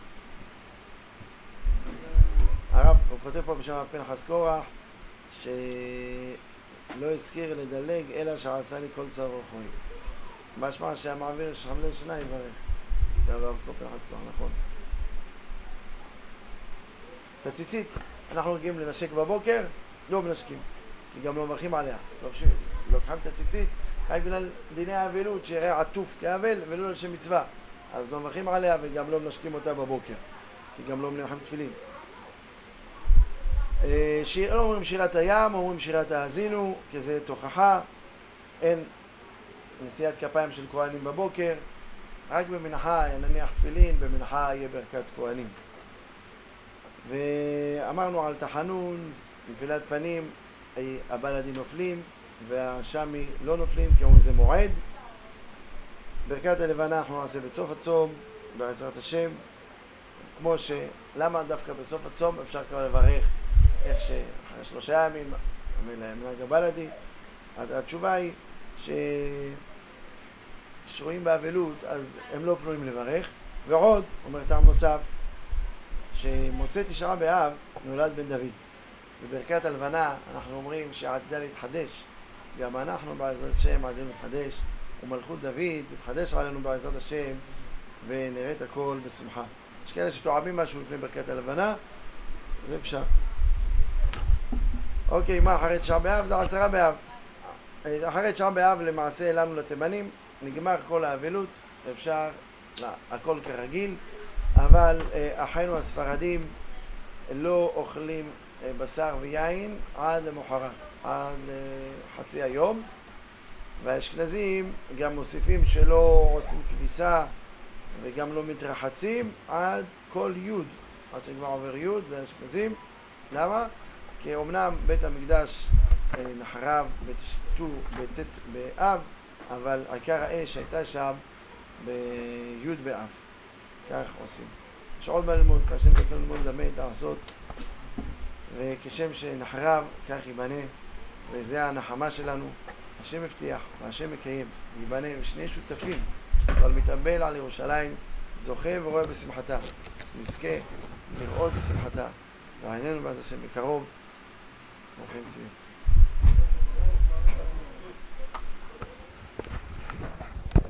הרב, הוא כותב פה בשם פנחס קורח, שלא הזכיר לדלג אלא שעשה לי כל צר רוחוי. משמע שהמעביר חבלי שינה יברך. זה הרב פנחס קורח, נכון. את הציצית אנחנו רגילים לנשק בבוקר, לא מנשקים. כי גם לא מברכים עליה. לוקחים את הציצית רק בגלל דיני האבלות, שיראה עטוף כאבל ולא לשם מצווה. אז לא מברכים עליה וגם לא מנשקים אותה בבוקר, כי גם לא מניחים תפילין. לא אומרים שירת הים, אומרים שירת האזינו, כי זה תוכחה. אין נשיאת כפיים של כהנים בבוקר, רק במנחה נניח תפילין, במנחה יהיה ברכת כהנים. ואמרנו על תחנון, נפילת פנים, הבלדים נופלים והשמי לא נופלים, כי אומרים זה מועד. ברכת הלבנה אנחנו נעשה בסוף הצום, בעזרת השם. כמו למה דווקא בסוף הצום אפשר כבר לברך איך שאחרי 3 ימים, מנהג הבלדי. התשובה היא שרואים באבלות אז הם לא פנויים לברך. ועוד, אומר טעם נוסף, שמוצא תשעה באב נולד בן דוד. בברכת הלבנה אנחנו אומרים שעתידה להתחדש. גם אנחנו בעזרת השם עתידה להתחדש, ומלכות דוד תתחדש עלינו בעזרת השם, ונראה את הכל בשמחה. יש כאלה שתועבים משהו לפני ברכת הלבנה, זה אפשר. אוקיי, מה אחרי תשעה באב? זה 10 באב. אחרי תשעה באב למעשה לנו לתימנים נגמר כל האבלות, אפשר הכל כרגיל, אבל אחינו הספרדים לא אוכלים בשר ויין עד למחרת, עד חצי היום, והאשכנזים גם מוסיפים שלא עושים כביסה וגם לא מתרחצים עד כל יוד, עד שכבר עובר יוד, זה האשכנזים. למה? כי אומנם בית המקדש נחרב בט' באב, אבל עיקר האש הייתה שם בי' באב. כך עושים. יש עוד מה ללמוד, כשם זכנו ללמוד ללמד לעשות, וכשם שנחרב כך ייבנה, וזה הנחמה שלנו. השם הבטיח והשם מקיים, ייבנה, ושני שותפים, אבל מתאבל על ירושלים, זוכה ורואה בשמחתה, נזכה לראות בשמחתה, ועינינו בעזרת השם מקרוב. ברוכים תהיו.